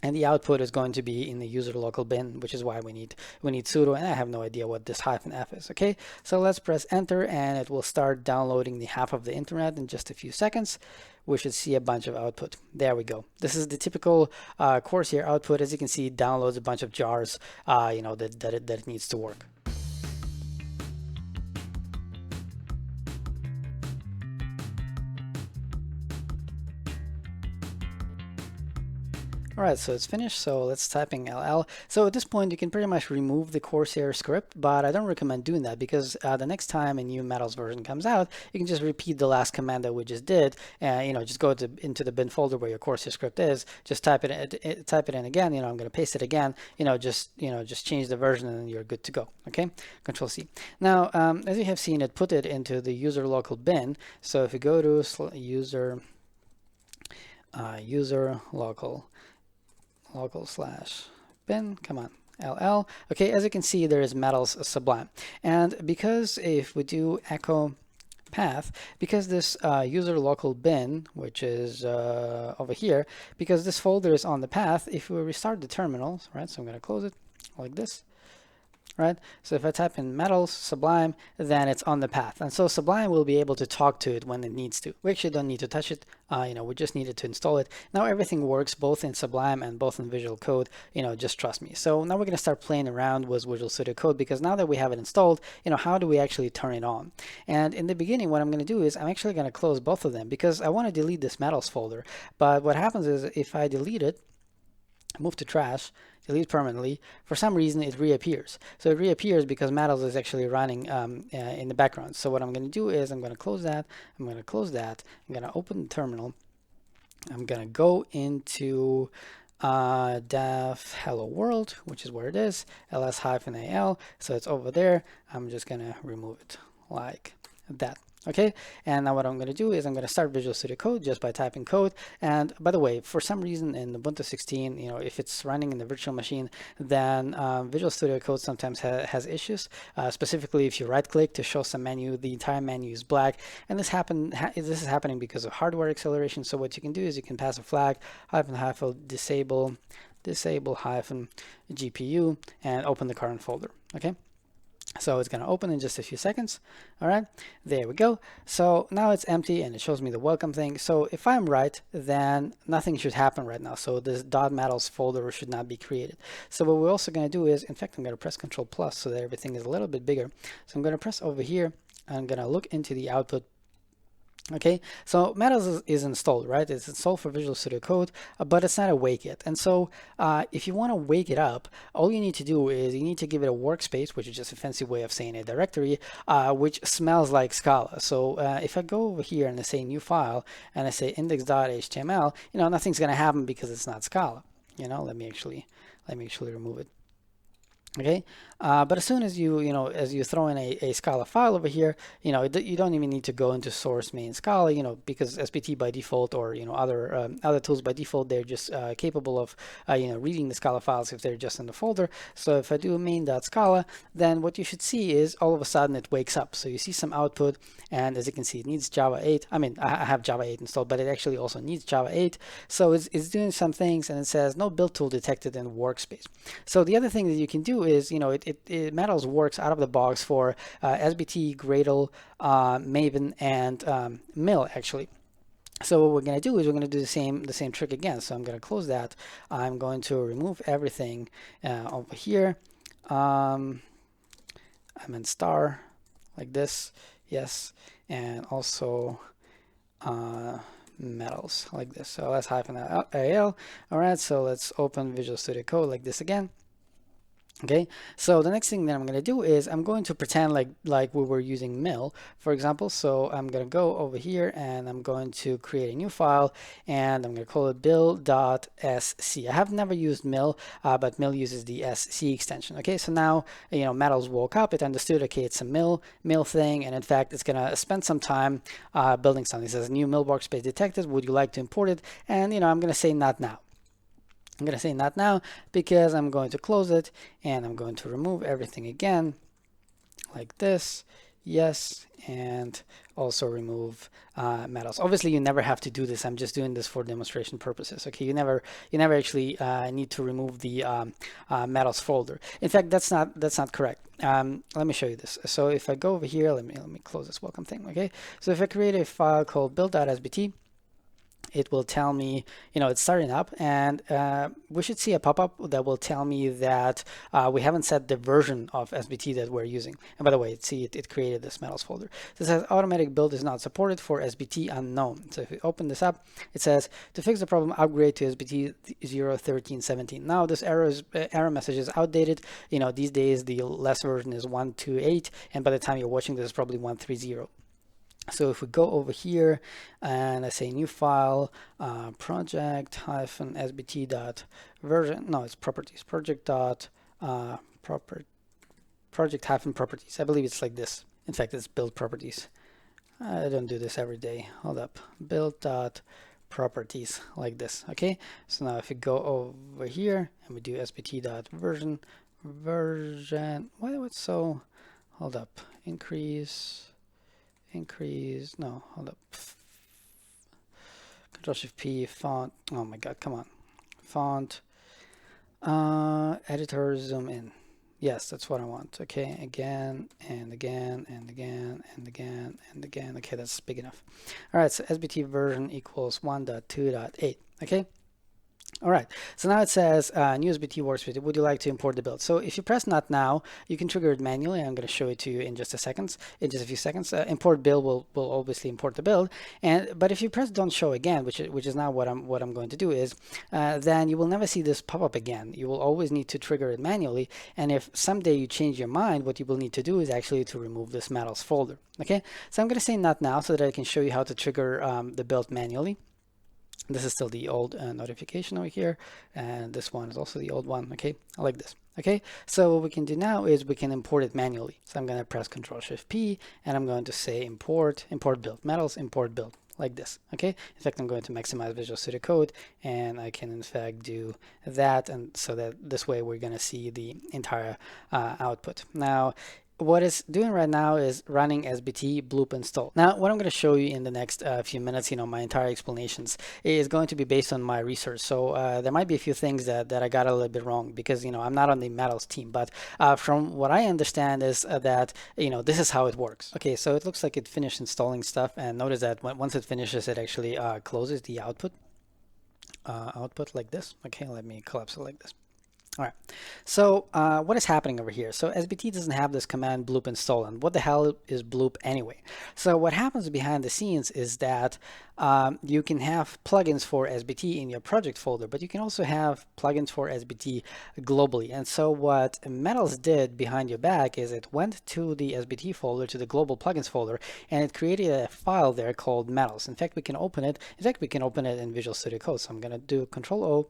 And the output is going to be in the user local bin, which is why we need sudo, and I have no idea what this -f is. Okay, so let's press enter, and it will start downloading the half of the internet in just a few seconds. We should see a bunch of output. There we go. This is the typical Corsair output. As you can see, it downloads a bunch of jars, that it needs to work. All right, so it's finished. So let's type in ll. So at this point, you can pretty much remove the Corsair script, but I don't recommend doing that because the next time a new metals version comes out, you can just repeat the last command that we just did, and just go into the bin folder where your Corsair script is. Just type it in again. I'm going to paste it again. Just change the version, and you're good to go. Okay, Control C. Now, as you have seen, it put it into the user local bin. So if you go to user local/bin, come on, ll. Okay, as you can see, there is metals Sublime, and because if we do echo path, because this user local bin, which is over here, because this folder is on the path, if we restart the terminal, right? So I'm going to close it like this. right? So if I type in metals, Sublime, then it's on the path. And so Sublime will be able to talk to it when it needs to. We actually don't need to touch it. We just needed to install it. Now everything works both in Sublime and both in Visual Code. Just trust me. So now we're going to start playing around with Visual Studio Code, because now that we have it installed, how do we actually turn it on? And in the beginning, what I'm going to do is I'm actually going to close both of them, because I want to delete this metals folder. But what happens is if I delete it, move to trash, delete permanently, for some reason it reappears. So it reappears because metals is actually running in the background. So what I'm going to do is I'm going to close that, I'm going to close that, I'm going to open the terminal, I'm going to go into dev hello world, which is where it is, ls-al, so it's over there. I'm just going to remove it like that. Okay, and now what I'm going to do is I'm going to start Visual Studio Code just by typing code. And by the way, for some reason in Ubuntu 16, if it's running in the virtual machine, then Visual Studio Code sometimes has issues. Specifically, if you right-click to show some menu, the entire menu is black. And this is happening because of hardware acceleration. So what you can do is you can pass a flag --, disable hyphen GPU, and open the current folder. Okay. So it's going to open in just a few seconds. All right, there we go. So now it's empty and it shows me the welcome thing. So if I'm right, then nothing should happen right now. So this .metals folder should not be created. So what we're also going to do is, in fact, I'm going to press Ctrl+ so that everything is a little bit bigger. So I'm going to press over here. I'm going to look into the output. Okay, so metals is installed, right? It's installed for Visual Studio Code, but it's not awake yet. And so if you want to wake it up, all you need to do is you need to give it a workspace, which is just a fancy way of saying a directory, which smells like Scala. So if I go over here and I say new file and I say index.html, nothing's going to happen because it's not Scala. Let me actually remove it. Okay, but as soon as you throw in a Scala file over here, you don't even need to go into source main Scala, because SBT by default, or other tools by default, they're just capable of reading the Scala files if they're just in the folder. So if I do main.scala, then what you should see is all of a sudden it wakes up. So you see some output, and as you can see, it needs Java 8. I mean, I have Java 8 installed, but it actually also needs Java 8. So it's doing some things, and it says no build tool detected in workspace. So the other thing that you can do is, Metals works out of the box for SBT, Gradle, Maven, and Mill actually. So what we're going to do is we're going to do the same trick again. So I'm going to close that. I'm going to remove everything over here. I'm in star like this, yes, and also metals like this. So let's -al. All right, so let's open Visual Studio Code like this again. Okay, so the next thing that I'm going to do is I'm going to pretend like we were using mill, for example. So I'm going to go over here and I'm going to create a new file, and I'm going to call it build.sc. I have never used mill, but mill uses the sc extension. Okay, so now metals woke up. It understood, okay, it's a mill thing, and in fact it's going to spend some time building something. It says new mill workspace detected. Would you like to import it? And I'm going to say not now. I'm going to say not now because I'm going to close it, and I'm going to remove everything again like this. Yes, and also remove metals. Obviously, you never have to do this. I'm just doing this for demonstration purposes. Okay, you never actually need to remove the metals folder. In fact, that's not correct. Let me show you this. So if I go over here, let me close this welcome thing. Okay, so if I create a file called build.sbt, it will tell me, it's starting up, and we should see a pop-up that will tell me that we haven't set the version of SBT that we're using. And by the way, see, it created this metals folder. So it says automatic build is not supported for SBT unknown. So if we open this up, it says to fix the problem, upgrade to SBT 0.13.17. Now this error message is outdated. These days the last version is 1.2.8, and by the time you're watching this, is probably 1.3.0. So if we go over here and I say new file, project-sbt.version, no, it's properties, project-properties. I believe it's like this. In fact, it's build properties. I don't do this every day. Hold up, build.properties like this. Okay, so now if we go over here and we do sbt.version, what's so, hold up, increase, no, hold up, Control-Shift-P, font, oh my god, come on, font, editor, zoom in, Yes, that's what I want. Okay, again and again and again and again and again. Okay, that's big enough. All right, so SBT version equals 1.2.8. Okay. All right, so now it says new SBT workspace. Would you like to import the build? So if you press not now, you can trigger it manually. I'm going to show it to you in just a second. In just a few seconds, import build will obviously import the build. But if you press don't show again, which is now what I'm going to do is, then you will never see this pop up again. You will always need to trigger it manually. And if someday you change your mind, what you will need to do is actually to remove this metals folder. Okay, so I'm going to say not now so that I can show you how to trigger the build manually. This is still the old notification over here, and this one is also the old one. Okay, I like this. Okay, so what we can do now is we can import it manually. So I'm going to press Ctrl+Shift+P, and I'm going to say import build, metals, import build, like this. Okay, in fact, I'm going to maximize Visual Studio Code, and I can in fact do that, and so that this way we're going to see the entire output. Now, what it's doing right now is running SBT bloop install. Now, what I'm going to show you in the next few minutes, my entire explanations is going to be based on my research. So there might be a few things that I got a little bit wrong because, I'm not on the metals team. But from what I understand is that, this is how it works. Okay, so it looks like it finished installing stuff. And notice that once it finishes, it actually closes the output like this. Okay, let me collapse it like this. All right, so what is happening over here? So SBT doesn't have this command bloop install, and what the hell is bloop anyway? So what happens behind the scenes is that you can have plugins for SBT in your project folder, but you can also have plugins for SBT globally. And so what Metals did behind your back is it went to the SBT folder, to the global plugins folder, and it created a file there called Metals. In fact, we can open it. In fact, we can open it in Visual Studio Code. So I'm going to do Control-O,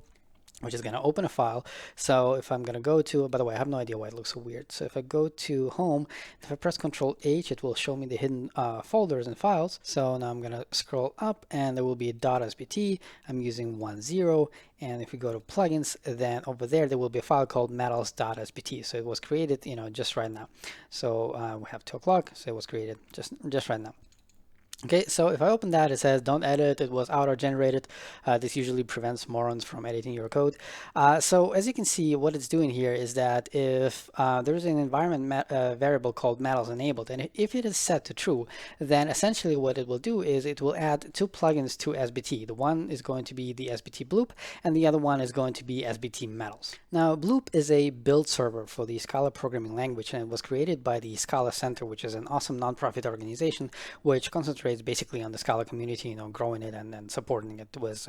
which is going to open a file. So if I'm going to go to, by the way, I have no idea why it looks so weird. So if I go to home, if I press Control-H, it will show me the hidden folders and files. So now I'm going to scroll up and there will be a .sbt. I'm using 10. And if we go to plugins, then over there will be a file called metals.sbt. So it was created, just right now. So we have 2 o'clock. So it was created just right now. Okay, so if I open that, it says don't edit, it was auto-generated. This usually prevents morons from editing your code. So as you can see, what it's doing here is that if there's an environment variable called metals enabled, and if it is set to true, then essentially what it will do is it will add 2 plugins to SBT. The one is going to be the SBT Bloop, and the other one is going to be SBT Metals. Now, Bloop is a build server for the Scala programming language, and it was created by the Scala Center, which is an awesome nonprofit organization which concentrates basically on the Scala community, growing it and supporting it with,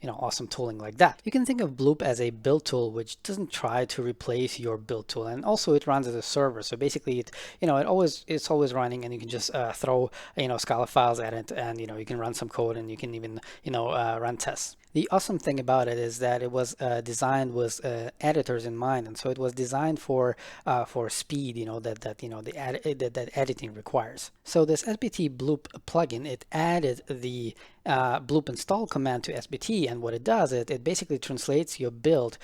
awesome tooling like that. You can think of Bloop as a build tool which doesn't try to replace your build tool, and also it runs as a server. So basically, it's always running, and you can just throw Scala files at it, and you can run some code, and you can even run tests. The awesome thing about it is that it was designed with editors in mind, and so it was designed for speed, that editing requires. So this SBT Bloop plugin, it added the bloop install command to SBT, and what it does, it basically translates your build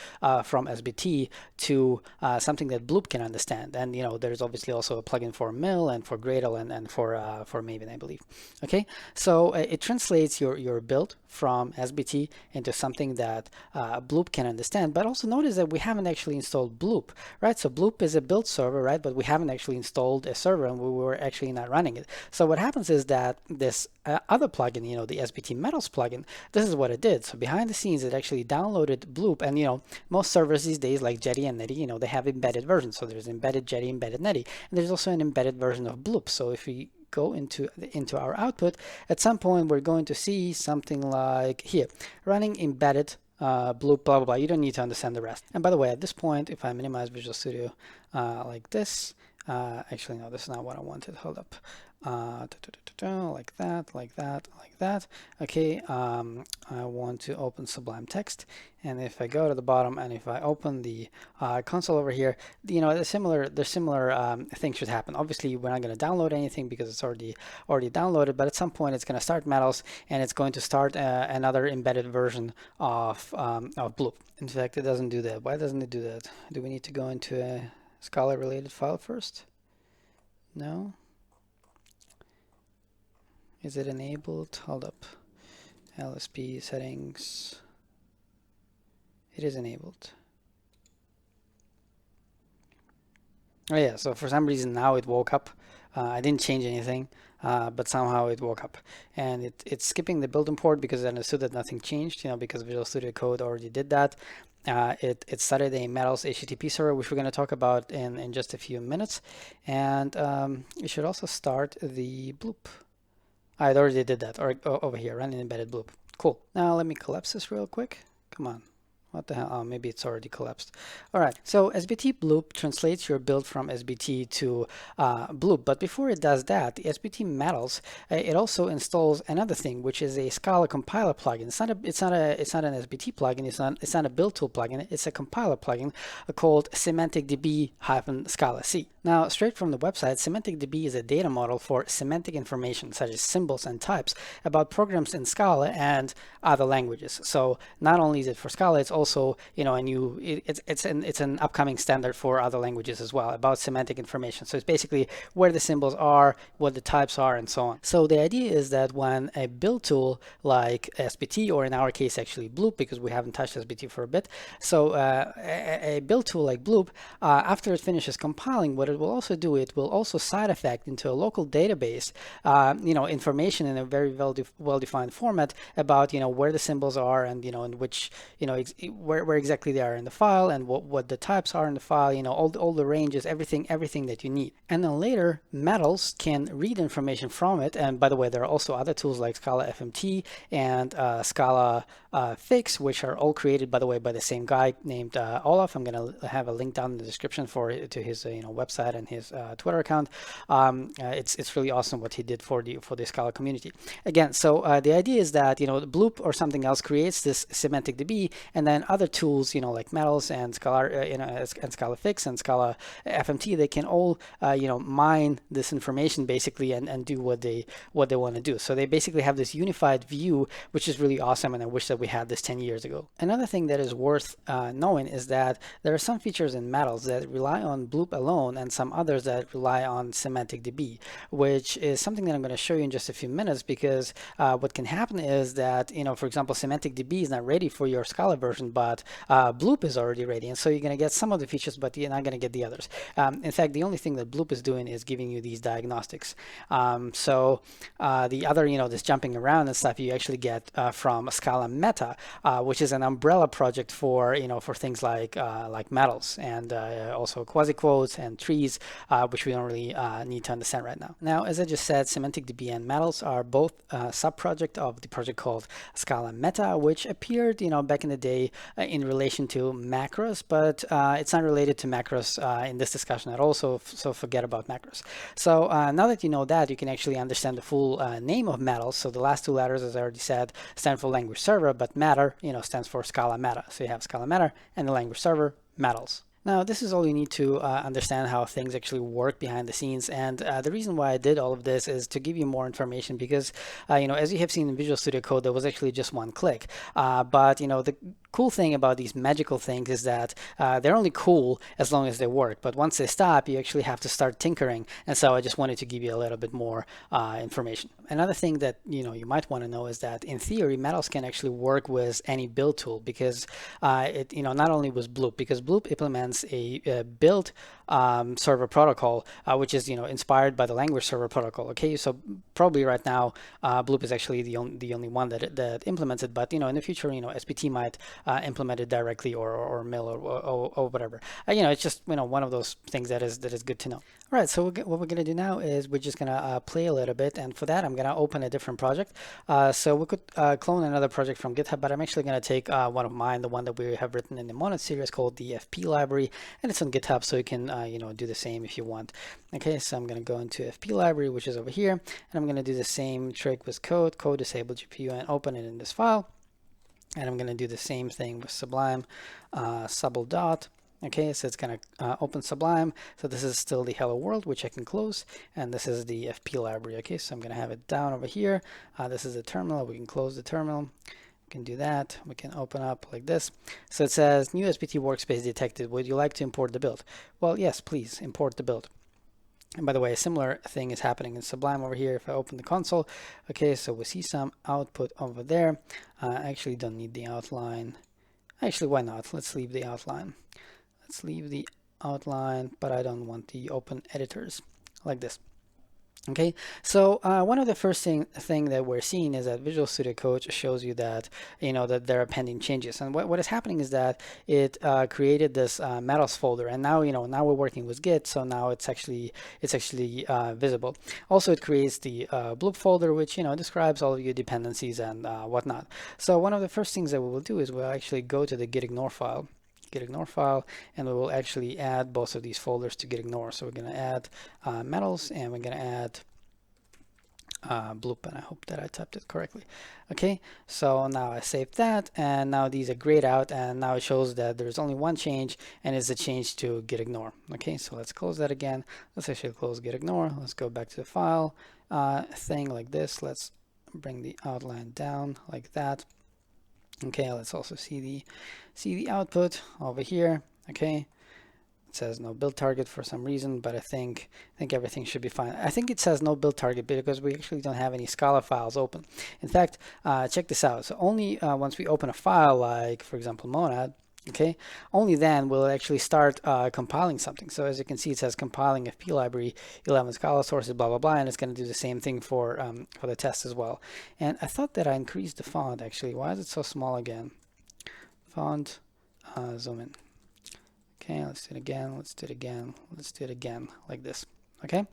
from SBT to something that Bloop can understand. And there's obviously also a plugin for Mill and for Gradle and for Maven, I believe. Okay, so it translates your build from SBT into something that Bloop can understand. But also notice that we haven't actually installed Bloop, right? So Bloop is a build server, right? But we haven't actually installed a server, and we were actually not running it. So what happens is that this other plugin, the SBT Metals plugin, this is what it did. So behind the scenes, it actually downloaded Bloop, and most servers these days, like Jetty and Netty, they have embedded versions. So there's embedded Jetty, embedded Netty, and there's also an embedded version of Bloop. So if we go into our output, at some point we're going to see something like here, running embedded Bloop, blah blah blah. You don't need to understand the rest. And by the way, at this point, if I minimize Visual Studio like this, actually no, this is not what I wanted. Hold up. Like that, like that, like that. Okay, I want to open Sublime Text, and if I go to the bottom and if I open the console over here, the similar things should happen. Obviously, we're not going to download anything because it's already downloaded, but at some point it's going to start Metals, and it's going to start another embedded version of Bloop. In fact, it doesn't do that. Why doesn't it do that? Do we need to go into a Scala related file first? No. Is it enabled? Hold up. LSP settings. It is enabled. Oh yeah, so for some reason now it woke up. I didn't change anything, but somehow it woke up. And it's skipping the build import because it understood that nothing changed, because Visual Studio Code already did that. It started a Metals HTTP server, which we're going to talk about in just a few minutes. And it should also start the Bloop. It already did that, or over here, run an embedded Bloop. Cool. Now let me collapse this real quick. Come on. What the hell? Oh, maybe it's already collapsed. All right. So SBT Bloop translates your build from SBT to Bloop. But before it does that, the SBT Metals it also installs another thing, which is a Scala compiler plugin. It's not an SBT plugin. It's not a build tool plugin. It's a compiler plugin called SemanticDB-Scala-C. Now, straight from the website, SemanticDB is a data model for semantic information such as symbols and types about programs in Scala and other languages. So not only is it for Scala, it's also it's an upcoming standard for other languages as well about semantic information. So it's basically where the symbols are, what the types are, and so on. So the idea is that when a build tool like SBT, or in our case actually Bloop, because we haven't touched SBT for a bit, so a build tool like Bloop, after it finishes compiling, what it will also do, it will also side effect into a local database, information in a very well-defined format about where the symbols are, and in which where exactly they are in the file, and what the types are in the file, all the ranges, everything that you need. And then later, Metals can read information from it. And by the way, there are also other tools like Scalafmt and Scalafix, which are all created, by the way, by the same guy named Olaf. I'm going to have a link down in the description to his website and his Twitter account. It's really awesome what he did for the Scala community. Again, so the idea is that Bloop or something else creates this SemanticDB, and then other tools like Metals and and Scalafix and Scalafmt, they can all mine this information basically and do what they want to do. So they basically have this unified view, which is really awesome, and I wish that we had this 10 years ago. Another thing that is worth knowing is that there are some features in Metals that rely on Bloop alone and some others that rely on SemanticDB, which is something that I'm going to show you in just a few minutes, because what can happen is that, for example, SemanticDB is not ready for your Scala version, but Bloop is already ready. And so you're going to get some of the features, but you're not going to get the others. In fact, the only thing that Bloop is doing is giving you these diagnostics. So the other, this jumping around and stuff, you actually get from Scala Meta, which is an umbrella project for, for things like Metals, and also quasi-quotes and trees, which we don't really need to understand right now. Now, as I just said, SemanticDB and Metals are both a sub-project of the project called Scala Meta, which appeared, back in the day in relation to macros, but it's not related to macros in this discussion at all, so forget about macros. So now that you know that, you can actually understand the full name of Metals. So the last two letters, as I already said, stand for language server, but Matter, stands for Scala Meta. So you have Scala Matter and the language server, Metals. Now, this is all you need to understand how things actually work behind the scenes. And the reason why I did all of this is to give you more information, because, as you have seen in Visual Studio Code, there was actually just one click. But, the cool thing about these magical things is that they're only cool as long as they work. But once they stop, you actually have to start tinkering. And so I just wanted to give you a little bit more information. Another thing that, you might want to know is that in theory, Metals can actually work with any build tool, because it, not only with Bloop, because Bloop implements a build server protocol, which is inspired by the language server protocol. Okay, so probably right now Bloop is actually the only one that implements it, but in the future SBT might implement it directly, or Mill, or whatever. It's just one of those things that is good to know. All right, so what we're gonna do now is we're just gonna play a little bit, and for that I'm gonna open a different project. So we could clone another project from GitHub, but I'm actually gonna take one of mine, the one that we have written in the Monad series called the FP library, and it's on GitHub, so you can do the same if you want. Okay, so I'm gonna go into FP library, which is over here, and I'm gonna do the same trick with code disable GPU, and open it in this file. And I'm gonna do the same thing with Sublime, subl dot. Okay, so it's going to open Sublime. So this is still the hello world, which I can close. And this is the FP library. Okay, so I'm going to have it down over here. This is the terminal. We can close the terminal. We can do that. We can open up like this. So it says, new SBT workspace detected. Would you like to import the build? Well, yes, please import the build. And by the way, a similar thing is happening in Sublime over here. If I open the console, okay, so we see some output over there. I actually don't need the outline. Actually, why not? Let's leave the outline. Let's leave the outline, but I don't want the open editors like this. Okay, so one of the first thing that we're seeing is that Visual Studio Code shows you that that there are pending changes, and what is happening is that it created this metals folder, and now now we're working with Git, so now it's actually visible. Also, it creates the Bloop folder, which describes all of your dependencies and whatnot. So one of the first things that we will do is we'll actually go to the gitignore file. And we will actually add both of these folders to gitignore. So we're going to add metals, and we're going to add Bloop, and I hope that I typed it correctly. Okay, so now I saved that, and now these are grayed out, and now it shows that there's only one change, and it's a change to gitignore. Okay, so let's close that again. Let's actually close gitignore. Let's go back to the file thing like this. Let's bring the outline down like that. Okay, let's also see the output over here. Okay, it says no build target for some reason, but I think everything should be fine. I think it says no build target because we actually don't have any Scala files open. In fact, check this out. So only once we open a file, like for example monad, okay, only then will it actually start compiling something. So as you can see, it says compiling FP library, 11 Scala sources, blah blah blah, and it's going to do the same thing for the test as well. And I thought that I increased the font actually. Why is it so small again? Font, zoom in. Okay, let's do it again. Let's do it again. Let's do it again like this. Okay.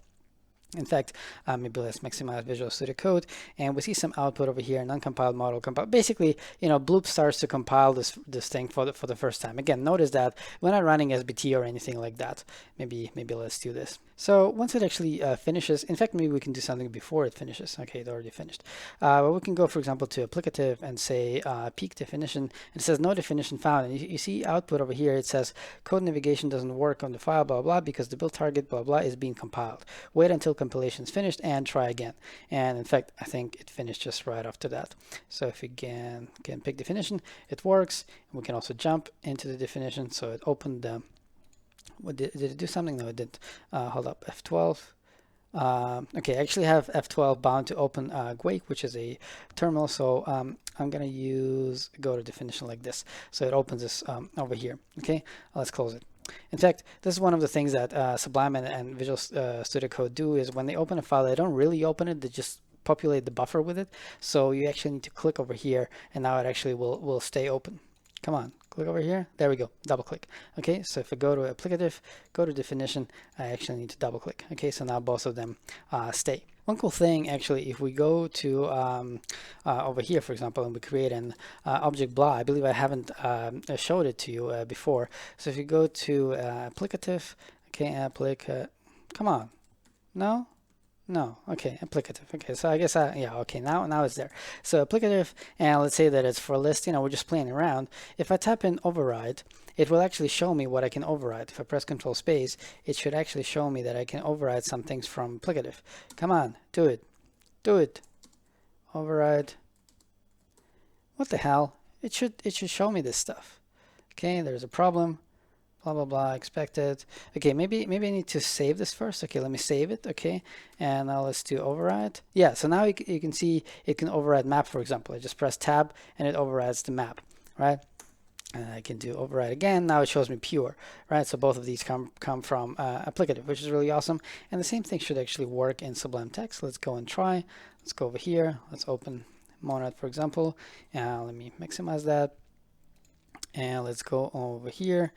In fact, maybe let's maximize Visual Studio Code, and we see some output over here, non-compiled model compile. Basically, Bloop starts to compile this thing for the first time. Again, notice that we're not running SBT or anything like that. Maybe let's do this. So once it actually finishes, in fact, maybe we can do something before it finishes. Okay, it already finished. But we can go, for example, to applicative and say peak definition. And it says no definition found. And you see output over here. It says code navigation doesn't work on the file, blah blah, because the build target, blah blah, is being compiled. Wait until compilation is finished and try again. And in fact, I think it finished just right after that. So if we can pick definition, it works. We can also jump into the definition. So it opened the. Did it do something? No, it didn't. Hold up, F12. Okay, I actually have F12 bound to open Quake, which is a terminal. So I'm gonna use go to definition like this. So it opens this over here. Okay, let's close it. In fact, this is one of the things that Sublime and Visual Studio Code do is when they open a file, they don't really open it. They just populate the buffer with it. So you actually need to click over here, and now it actually will stay open. Come on, click over here. There we go. Double click. Okay, so if I go to applicative, go to definition, I actually need to double click. Okay, so now both of them stay. One cool thing, actually, if we go to over here, for example, and we create an object blah, I believe I haven't showed it to you before. So if you go to applicative, okay, come on, no. No, okay, applicative. Okay, so I guess yeah, okay, now it's there. So applicative, and let's say that it's for a list, we're just playing around. If I type in override, it will actually show me what I can override. If I press Control Space, it should actually show me that I can override some things from applicative. Come on, do it. Do it. Override. What the hell? It should show me this stuff. Okay, there's a problem. Blah blah blah, expected. Okay, maybe I need to save this first. Okay, let me save it. Okay, and now let's do override. Yeah, so now you can see it can override map, for example. I just press tab and it overrides the map, right? And I can do override again. Now it shows me pure, right? So both of these come from applicative, which is really awesome. And the same thing should actually work in Sublime Text. Let's go and try. Let's go over here. Let's open Monad, for example. Let me maximize that. And let's go over here.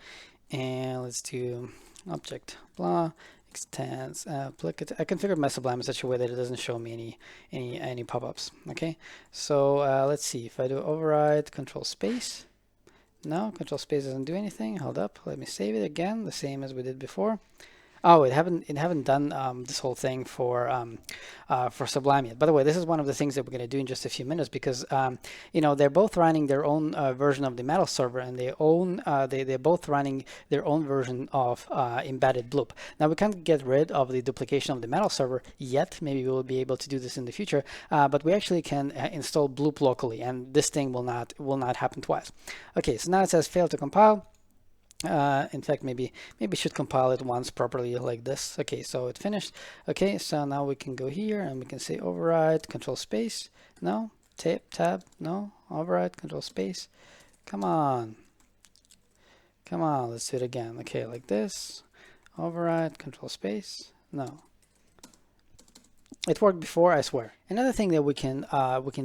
And let's do object blah extends applicative. I configured my Sublime in such a way that it doesn't show me any pop-ups. Okay, so let's see if I do override Control Space. No, Control Space doesn't do anything. Hold up, let me save it again, the same as we did before. Oh, it haven't done this whole thing for Sublime yet. By the way, this is one of the things that we're going to do in just a few minutes because they're both running their own version of the Metal server, and they're both running their own version of embedded Bloop. Now we can't get rid of the duplication of the Metal server yet. Maybe we will be able to do this in the future, but we actually can install Bloop locally, and this thing will not happen twice. Okay, so now it says fail to compile. In fact, maybe should compile it once properly like this. Okay, so it finished. Okay, so now we can go here and we can say override Control Space. No, tab, no, override Control Space. Come on. Come on, let's do it again. Okay, like this. Override, control space. No. It worked before, I swear. Another thing that we can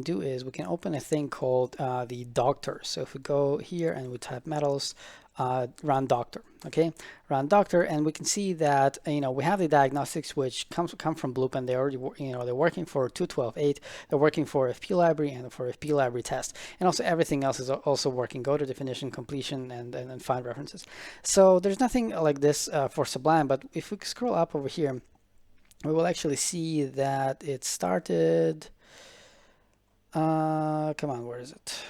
do is we can open a thing called the doctor. So if we go here and we type metals, run doctor, okay, run doctor, and we can see that we have the diagnostics which come from Bloop, and they already they're working for 2.12.8. They're working for FP library and for FP library test, and also everything else is also working. Go to definition, completion, and find references. So there's nothing like this for Sublime, but if we scroll up over here, we will actually see that it started. Come on, where is it?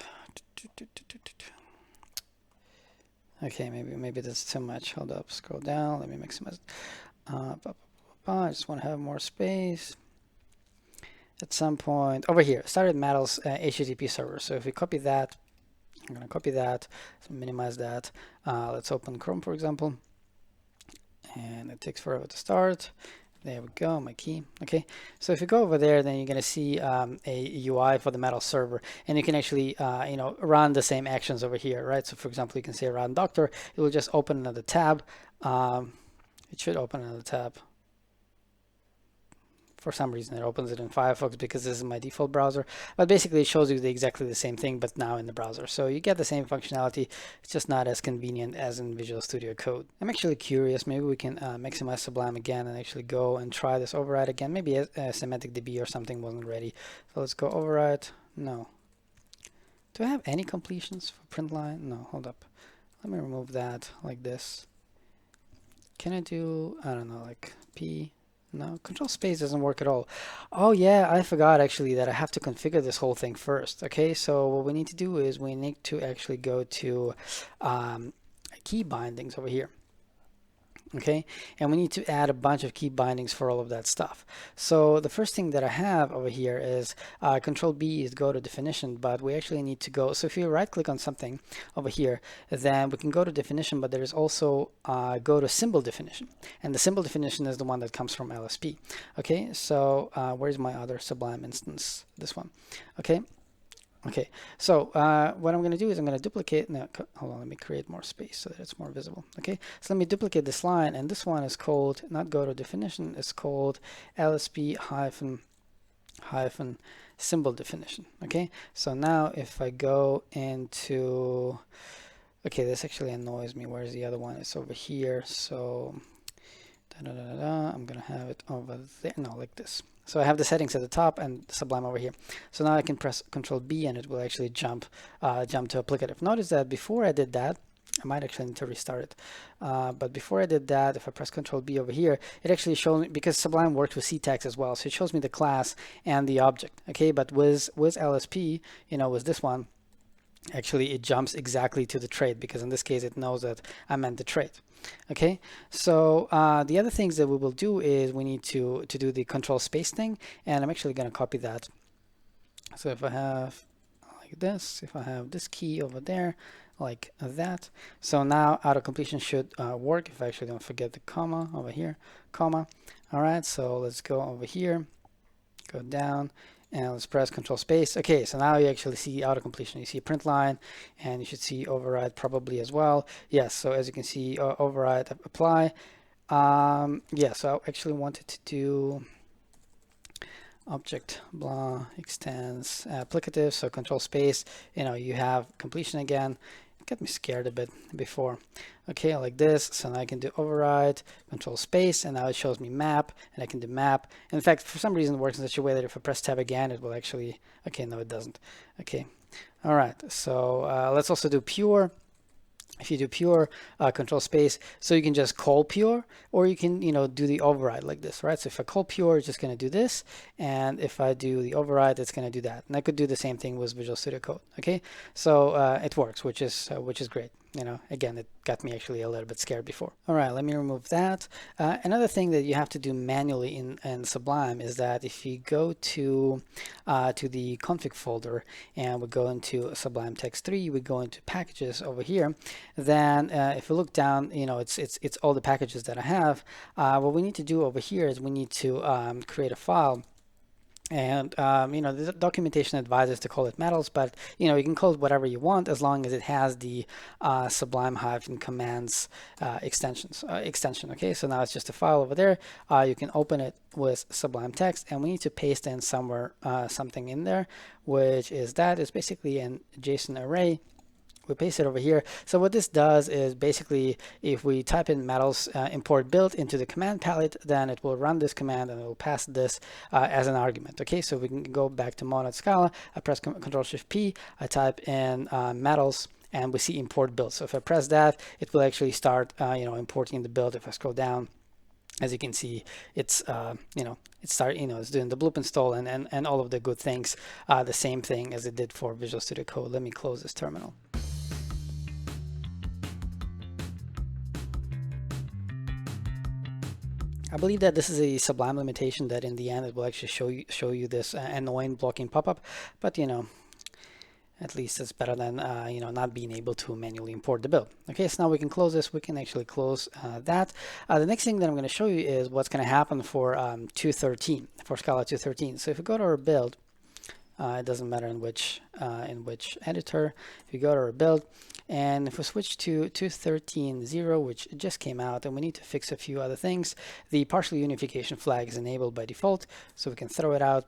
Okay, maybe that's too much. Hold up, scroll down. Let me maximize it. I just want to have more space. At some point over here, started Metals HTTP server. So if we copy that, I'm going to copy that, so minimize that. Let's open Chrome, for example, and it takes forever to start. There we go, my key. Okay, so if you go over there, then you're going to see a UI for the Metal server, and you can actually run the same actions over here, right? So for example, you can say run doctor. It will just open another tab. It should open another tab. For some reason, it opens it in Firefox because this is my default browser. But basically, it shows you exactly the same thing, but now in the browser. So you get the same functionality. It's just not as convenient as in Visual Studio Code. I'm actually curious. Maybe we can maximize Sublime again and actually go and try this override again. Maybe SemanticDB or something wasn't ready. So let's go override. No. Do I have any completions for print line? No. Hold up. Let me remove that like this. Can I do, I don't know, like P? No, control space doesn't work at all. Oh yeah, I forgot actually that I have to configure this whole thing first. Okay, so what we need to do is we need to actually go to key bindings over here. Okay, and we need to add a bunch of key bindings for all of that stuff. So the first thing that I have over here is control B is go to definition, but we actually need to go. So if you right click on something over here, then we can go to definition, but there is also go to symbol definition, and the symbol definition is the one that comes from LSP. Okay, so where's my other Sublime instance? This one. Okay. Okay, so what I'm going to do is I'm going to duplicate. No, hold on, let me create more space so that it's more visible. Okay, so let me duplicate this line, and this one is called, not go to definition, it's called LSP hyphen symbol definition. Okay, so now if I go into, okay, this actually annoys me. Where's the other one? It's over here. So I'm going to have it over there. No, like this. So I have the settings at the top and Sublime over here. So now I can press Control B and it will actually jump to applicative. Notice that before I did that, I might actually need to restart it. But before I did that, if I press Control B over here, it actually shows me, because Sublime worked with syntax as well, so it shows me the class and the object. Okay, but with LSP, with this one, actually it jumps exactly to the trait, because in this case it knows that I meant the trait. Okay, so the other things that we will do is we need to do the control space thing, and I'm actually going to copy that. So if I have like this, if I have this key over there like that, so now auto completion should work if I actually don't forget the comma over here, comma. All right, so let's go over here, go down, and let's press control space. Okay, so now you actually see auto completion. You see print line, and you should see override probably as well. Yes, so as you can see, override apply. Yeah, so I actually wanted to do object blah extends applicative, so control space, you have completion again. It got me scared a bit before. Okay, like this. So now I can do override, control space, and now it shows me map, and I can do map. In fact, for some reason it works in such a way that if I press tab again, it will actually, okay, no, it doesn't. Okay, all right, so let's also do pure. If you do pure, control space, so you can just call pure, or you can, do the override like this, right? So if I call pure, it's just going to do this, and if I do the override, it's going to do that. And I could do the same thing with Visual Studio Code. Okay, so it works, which is great. Again, it got me actually a little bit scared before. All right, let me remove that. Another thing that you have to do manually in Sublime is that if you go to the config folder and we go into Sublime Text 3, we go into packages over here, then if you look down, it's all the packages that I have. What we need to do over here is we need to create a file And the documentation advises to call it metals, but you can call it whatever you want as long as it has the Sublime-commands extension. Okay, so now it's just a file over there. You can open it with Sublime Text, and we need to paste in somewhere something in there, which is basically an JSON array. We paste it over here. So what this does is basically, if we type in metals import build into the command palette, then it will run this command and it will pass this as an argument. Okay, so we can go back to mod.scala. I press Control-Shift-P. I type in metals, and we see import build. So if I press that, it will actually start importing the build. If I scroll down, as you can see, it's it's doing the Bloop install and all of the good things, the same thing as it did for Visual Studio Code. Let me close this terminal. I believe that this is a Sublime limitation, that in the end it will actually show you this annoying blocking pop-up, but at least it's better than not being able to manually import the build. Okay, so now we can close this. We can actually close that. The next thing that I'm going to show you is what's going to happen for 2.13, for Scala 2.13. So if we go to our build, it doesn't matter in which editor. If you go to our build, and if we switch to 2.13.0, which just came out, and we need to fix a few other things, the partial unification flag is enabled by default, so we can throw it out.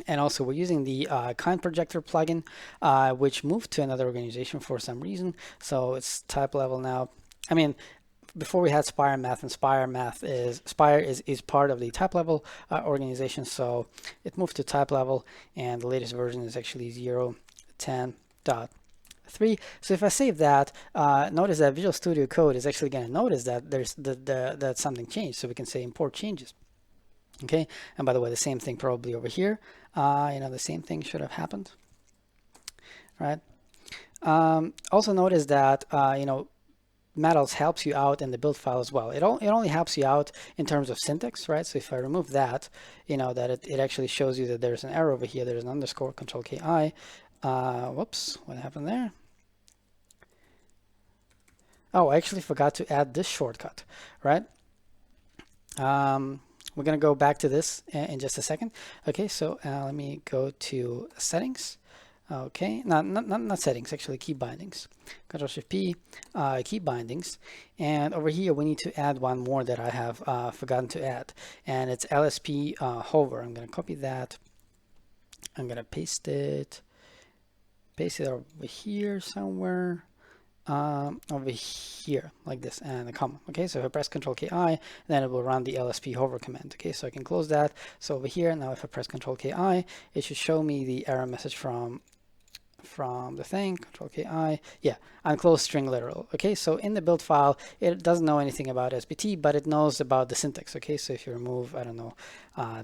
And also we're using the kind projector plugin, which moved to another organization for some reason. So it's type level now. I mean, before we had Spire Math, and Spire is part of the type level organization, so it moved to type level, and the latest version is actually 0.10.3. So if I save that, notice that Visual Studio Code is actually going to notice that there's that something changed, so we can say import changes. Okay, and by the way, the same thing probably over here. The same thing should have happened, right? Also notice that metals helps you out in the build file as well. It only helps you out in terms of syntax, right? So if I remove that, that it actually shows you that there's an error over here. There's an underscore, Control-KI. Whoops, what happened there? Oh, I actually forgot to add this shortcut, right? We're going to go back to this in just a second. Okay, so let me go to settings. Okay, not settings, actually key bindings. Control-Shift-P, key bindings. And over here, we need to add one more that I have forgotten to add. And it's LSP hover. I'm going to copy that. I'm going to paste it over here somewhere. Over here like this, and a comma. Okay, so if I press Control-KI, then it will run the LSP hover command. Okay, so I can close that. So over here now, if I press Control-KI, it should show me the error message from the thing. Control-KI, yeah, unclosed string literal. Okay, so in the build file, it doesn't know anything about SBT, but it knows about the syntax. Okay, so if you remove, I don't know,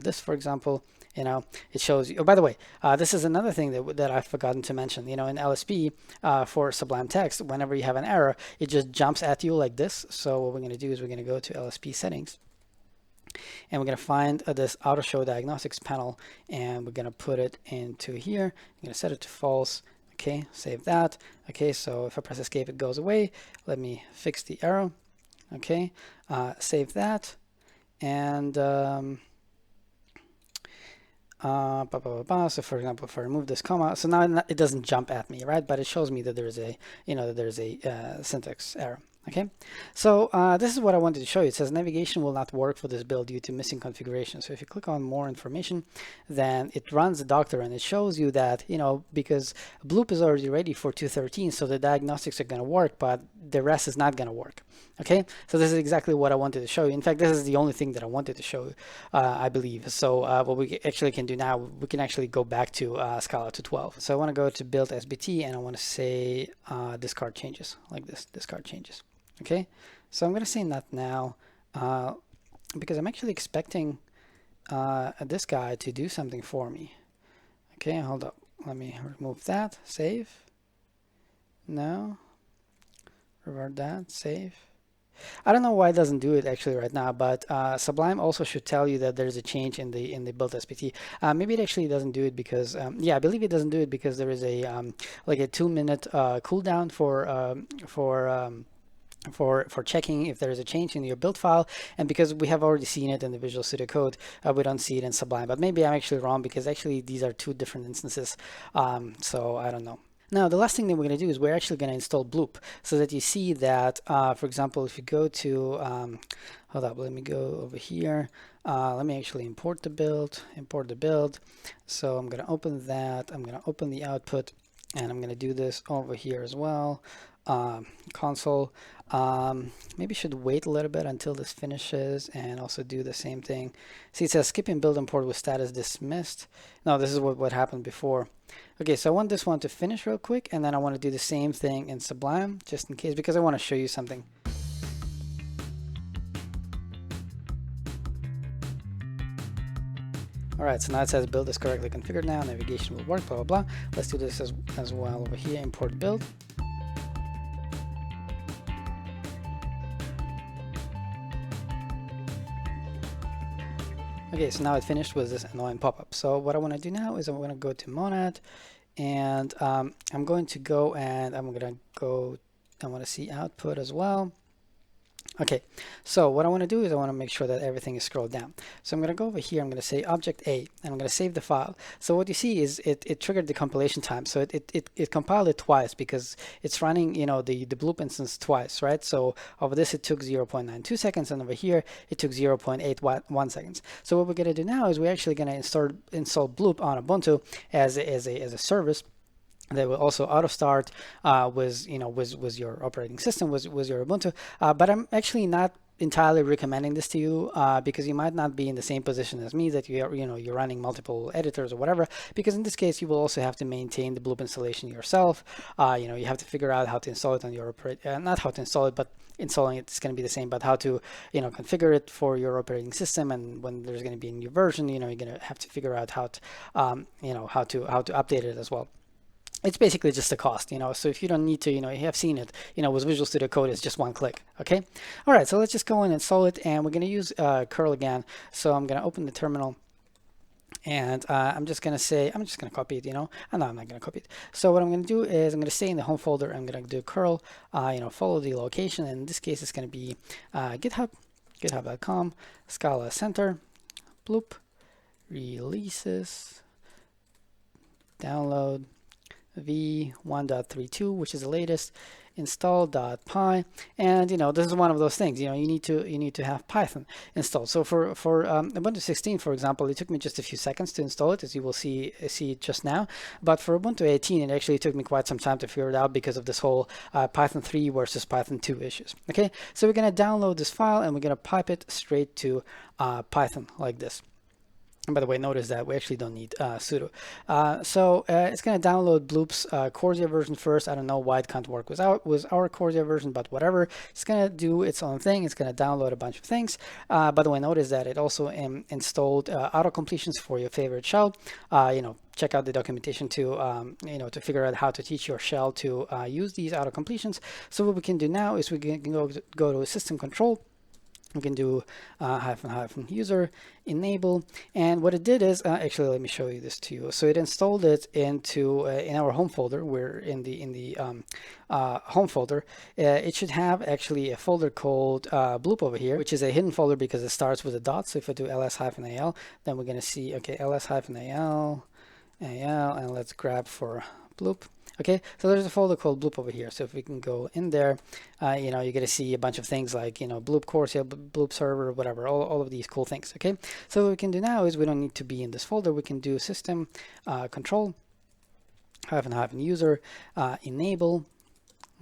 this for example, it shows you. Oh, by the way, this is another thing that I've forgotten to mention. In LSP for Sublime Text, whenever you have an error, it just jumps at you like this. So what we're going to do is we're going to go to LSP settings, and we're going to find this auto show diagnostics panel, and we're going to put it into here. I'm going to set it to false. Okay, save that. Okay, so if I press escape, it goes away. Let me fix the error. Okay, save that, and so for example, if I remove this comma, so now it doesn't jump at me, right? But it shows me that there's a syntax error. Okay, so this is what I wanted to show you. It says navigation will not work for this build due to missing configuration. So if you click on more information, then it runs the doctor, and it shows you that because Bloop is already ready for 2.13, so the diagnostics are going to work, but the rest is not going to work. Okay, so this is exactly what I wanted to show you. In fact, this is the only thing that I wanted to show you, I believe. So what we actually can do now, we can actually go back to Scala 2.12. So I want to go to build SBT, and I want to say discard changes, like this, discard changes. Okay, so I'm going to say not now because I'm actually expecting this guy to do something for me. Okay, hold up. Let me remove that. Save. No. Revert that. Save. I don't know why it doesn't do it actually right now, but Sublime also should tell you that there's a change in the build SBT. Maybe it actually doesn't do it because yeah, I believe it doesn't do it because there is a like a 2-minute cooldown for for checking if there is a change in your build file. And because we have already seen it in the Visual Studio Code, we don't see it in Sublime. But maybe I'm actually wrong, because actually these are two different instances. So I don't know. Now, the last thing that we're going to do is we're actually going to install Bloop, so that you see that, for example, if you go to, hold up, let me go over here. Let me actually import the build. So I'm going to open that. I'm going to open the output, and I'm going to do this over here as well. Console. Maybe should wait a little bit until this finishes, and also do the same thing. See, it says skipping build import with status dismissed. No, this is what happened before. Okay, so I want this one to finish real quick, and then I want to do the same thing in Sublime, just in case, because I want to show you something. All right, so now it says build is correctly configured now, navigation will work, blah, blah, blah. Let's do this as well over here, import build. Okay, so now it finished with this annoying pop-up. So what I want to do now is I'm going to go to Monad, and I'm going to go and I want to see output as well. Okay, so what I want to do is I want to make sure that everything is scrolled down. So I'm going to go over here, I'm going to say object A, and I'm going to save the file. So what you see is it triggered the compilation time. So it compiled it twice, because it's running, you know, the Bloop instance twice, right? So over this it took 0.92 seconds, and over here it took 0.81 seconds. So what we're going to do now is we're actually going to install Bloop on Ubuntu as a service that will also auto start with your operating system, with your Ubuntu. But I'm actually not entirely recommending this to you, because you might not be in the same position as me, that you're running multiple editors or whatever, because in this case you will also have to maintain the Bloop installation yourself. You have to figure out how to install it on your not how to install it, but installing it is going to be the same, but how to configure it for your operating system. And when there's going to be a new version, you're going to have to figure out how to how to update it as well. It's basically just a cost, so if you don't need to, you have seen it, with Visual Studio Code, it's just one click. Okay. All right. So let's just go in and install it, and we're going to use curl again. So I'm going to open the terminal, and I'm just going to copy it, no, I'm not going to copy it. So what I'm going to do is I'm going to stay in the home folder. I'm going to do curl, follow the location. And in this case, it's going to be github.com, Scala Center, Bloop, releases, download, v1.32, which is the latest, install.py. And this is one of those things, you need to have Python installed. So for Ubuntu 16, for example, it took me just a few seconds to install it, as you will see it just now. But for Ubuntu 18, it actually took me quite some time to figure it out, because of this whole Python 3 versus Python 2 issues. Okay, so we're going to download this file, and we're going to pipe it straight to Python like this. And by the way, notice that we actually don't need sudo. So it's going to download Bloop's Corsia version first. I don't know why it can't work with our Corsia version, but whatever. It's going to do its own thing. It's going to download a bunch of things. By the way, notice that it also installed auto completions for your favorite shell. Check out the documentation to to figure out how to teach your shell to use these auto completions. So what we can do now is we can go to system control. We can do -- user enable, and what it did is actually, let me show you this to you. So it installed it into in our home folder. We're in the home folder. It should have actually a folder called Bloop over here, which is a hidden folder because it starts with a dot. So if I do ls-al, then we're going to see, okay, ls-al, and let's grab for Bloop. Okay, so there's a folder called Bloop over here. So if we can go in there, you're going to see a bunch of things like, Bloop Corsia, Bloop server, whatever, all of these cool things. Okay, so what we can do now is we don't need to be in this folder. We can do system control -- user enable.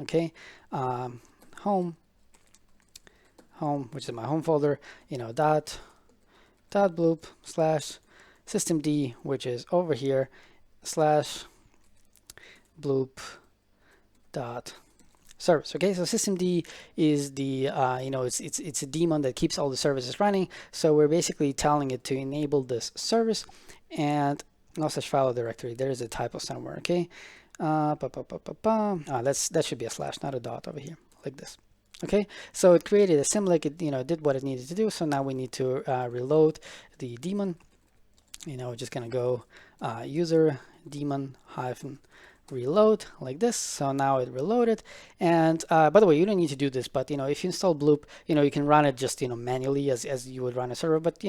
Okay, home, which is my home folder. Dot bloop / systemd, which is over here / bloop dot service. Okay, so systemd is the it's a daemon that keeps all the services running. So we're basically telling it to enable this service, and no such file directory. There is a typo somewhere. Okay, that should be a /, not a dot over here, like this. Okay, so it created a symlink. It did what it needed to do. So now we need to reload the daemon. We're just gonna go user daemon reload like this. So now it reloaded. And by the way, you don't need to do this, but if you install Bloop, you can run it just manually as you would run a server. But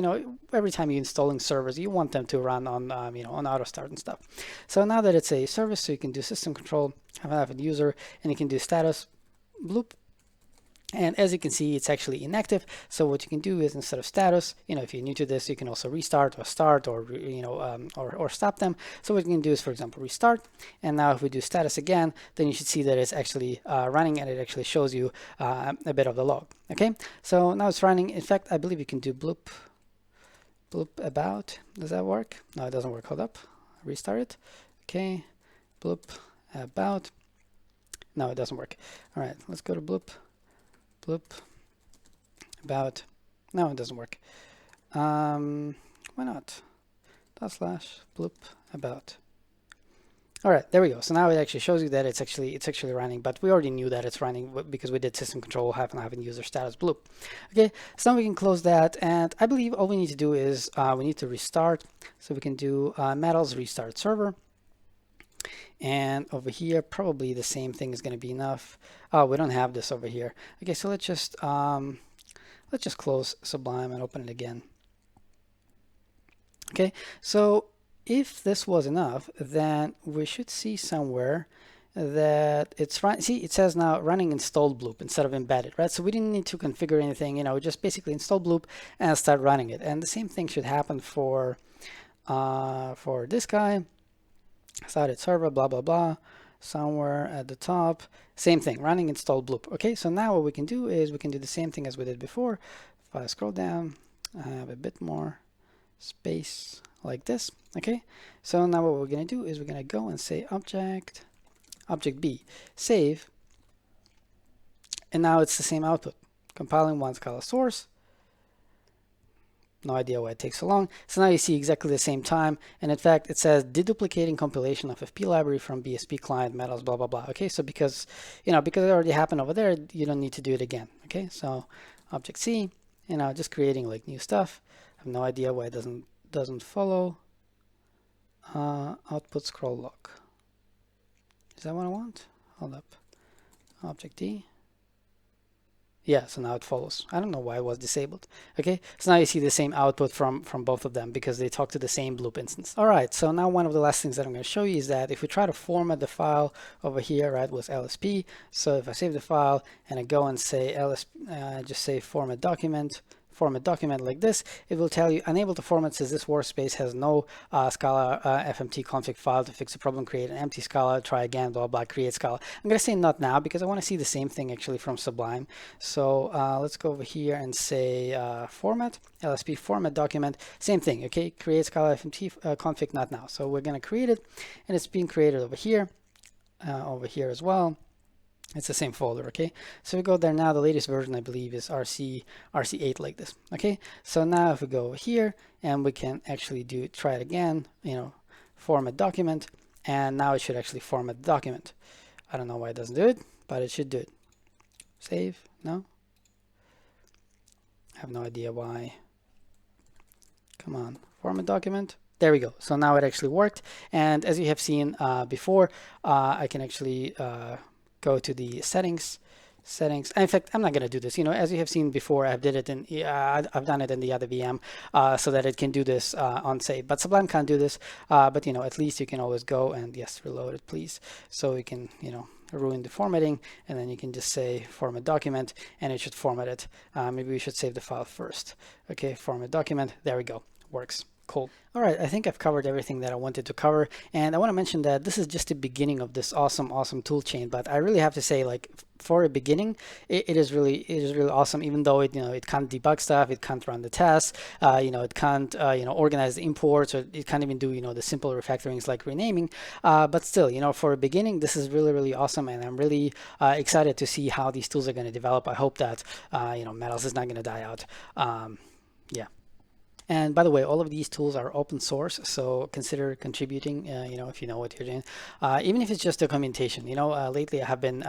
every time you're installing servers, you want them to run on on auto start and stuff. So now that it's a service, so you can do system control, have a user, and you can do status Bloop. And as you can see, it's actually inactive. So what you can do is, instead of status, if you're new to this, you can also restart or start, or or stop them. So what you can do is, for example, restart. And now if we do status again, then you should see that it's actually running, and it actually shows you a bit of the log. Okay, so now it's running. In fact, I believe you can do bloop about. Does that work? No, it doesn't work. Hold up, restart it. Okay, bloop about. No, it doesn't work. All right, let's go to bloop about. No, it doesn't work. Why not? /bloop about. All right, there we go. So now it actually shows you that it's actually running, but we already knew that it's running because we did system control -, user status bloop. Okay, so now we can close that, and I believe all we need to do is we need to restart. So we can do metals restart server. And over here, probably the same thing is going to be enough. Oh, we don't have this over here. Okay, so let's just close Sublime and open it again. Okay, so if this was enough, then we should see somewhere that it's run. See, it says now running installed Bloop instead of embedded, right? So we didn't need to configure anything. Just basically install Bloop and start running it. And the same thing should happen for this guy. Started server, blah blah blah, somewhere at the top, same thing, running install Bloop. Okay, so now what we can do is we can do the same thing as we did before. If I scroll down, I have a bit more space like this. Okay, so now what we're going to do is we're going to go and say object B, save, and now it's the same output, compiling one Scala source. No idea why it takes so long. So now you see exactly the same time. And in fact, it says deduplicating compilation of FP library from BSP client metals, blah, blah, blah. Okay, so because it already happened over there, you don't need to do it again. Okay, so object C, just creating like new stuff. I have no idea why it doesn't follow. Output scroll log. Is that what I want? Hold up. Object D. Yeah, so now it follows. I don't know why it was disabled. Okay, so now you see the same output from both of them because they talk to the same Bloop instance. All right, so now one of the last things that I'm going to show you is that if we try to format the file over here, right, with LSP. So if I save the file and I go and say just say format document like this, it will tell you unable to format says this workspace has no Scala FMT config file to fix the problem, create an empty Scala, try again, blah, blah, create Scala. I'm going to say not now because I want to see the same thing actually from Sublime. So let's go over here and say format, LSP format document, same thing, okay, create Scala FMT config, not now. So we're going to create it, and it's being created over here as well. It's the same folder, okay? So we go there now. The latest version, I believe, is RC8 like this, okay? So now if we go over here and we can actually try it again, format document, and now it should actually format the document. I don't know why it doesn't do it, but it should do it. Save, no? I have no idea why. Come on, format document. There we go. So now it actually worked. And as you have seen before, I can actually go to the settings. In fact, I'm not going to do this. As you have seen before, I've done it in the other VM so that it can do this on save. But Sublime can't do this. But at least you can always go and yes, reload it, please. So we can ruin the formatting, and then you can just say format document, and it should format it. Maybe we should save the file first. Okay, format document. There we go. Works. Cool. All right, I think I've covered everything that I wanted to cover, and I want to mention that this is just the beginning of this awesome tool chain. But I really have to say, like, for a beginning, it is really awesome. Even though it can't debug stuff, it can't run the tests, it can't organize the imports, or it can't even do the simple refactorings like renaming. But still, for a beginning, this is really awesome, and I'm really excited to see how these tools are going to develop. I hope that Metals is not going to die out. Yeah. And by the way, all of these tools are open source, so consider contributing, if you know what you're doing, even if it's just documentation. Lately I have been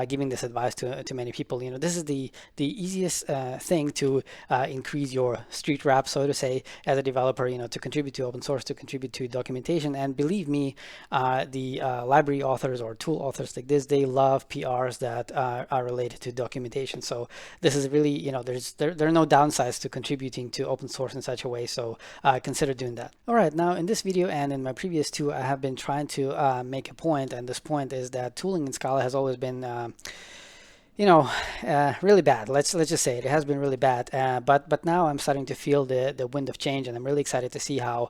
giving this advice to many people. This is the easiest thing to increase your street rap, so to say, as a developer, to contribute to open source, to contribute to documentation. And believe me, the library authors or tool authors like this, they love PRs that are related to documentation. So this is really, there are no downsides to contributing to open source in such a way. So consider doing that. All right, now in this video and in my previous two, I have been trying to make a point, and this point is that tooling in Scala has always been really bad. Let's just say it has been really bad. But now I'm starting to feel the wind of change, and I'm really excited to see how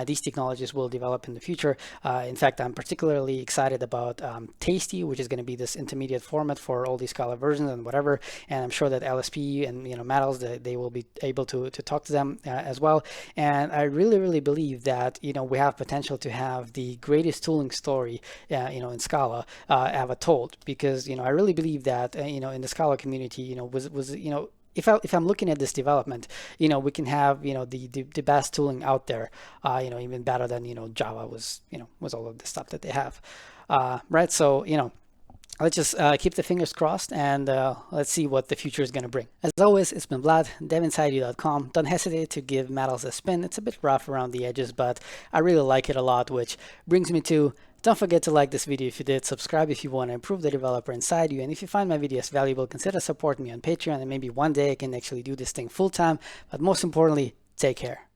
these technologies will develop in the future. In fact, I'm particularly excited about Tasty, which is going to be this intermediate format for all these Scala versions and whatever. And I'm sure that LSP and Metals, they will be able to talk to them as well. And I really believe that we have potential to have the greatest tooling story in Scala ever told, because I really believe that in the Scala community, if I'm looking at this development, we can have the best tooling out there, even better than Java was all of the stuff that they have, right? So let's just keep the fingers crossed, and let's see what the future is going to bring. As always, it's been Vlad, devinsideyou.com. Don't hesitate to give Metals a spin. It's a bit rough around the edges, but I really like it a lot, which brings me to, don't forget to like this video if you did, subscribe if you want to improve the developer inside you, and if you find my videos valuable, consider supporting me on Patreon, and maybe one day I can actually do this thing full time. But most importantly, take care.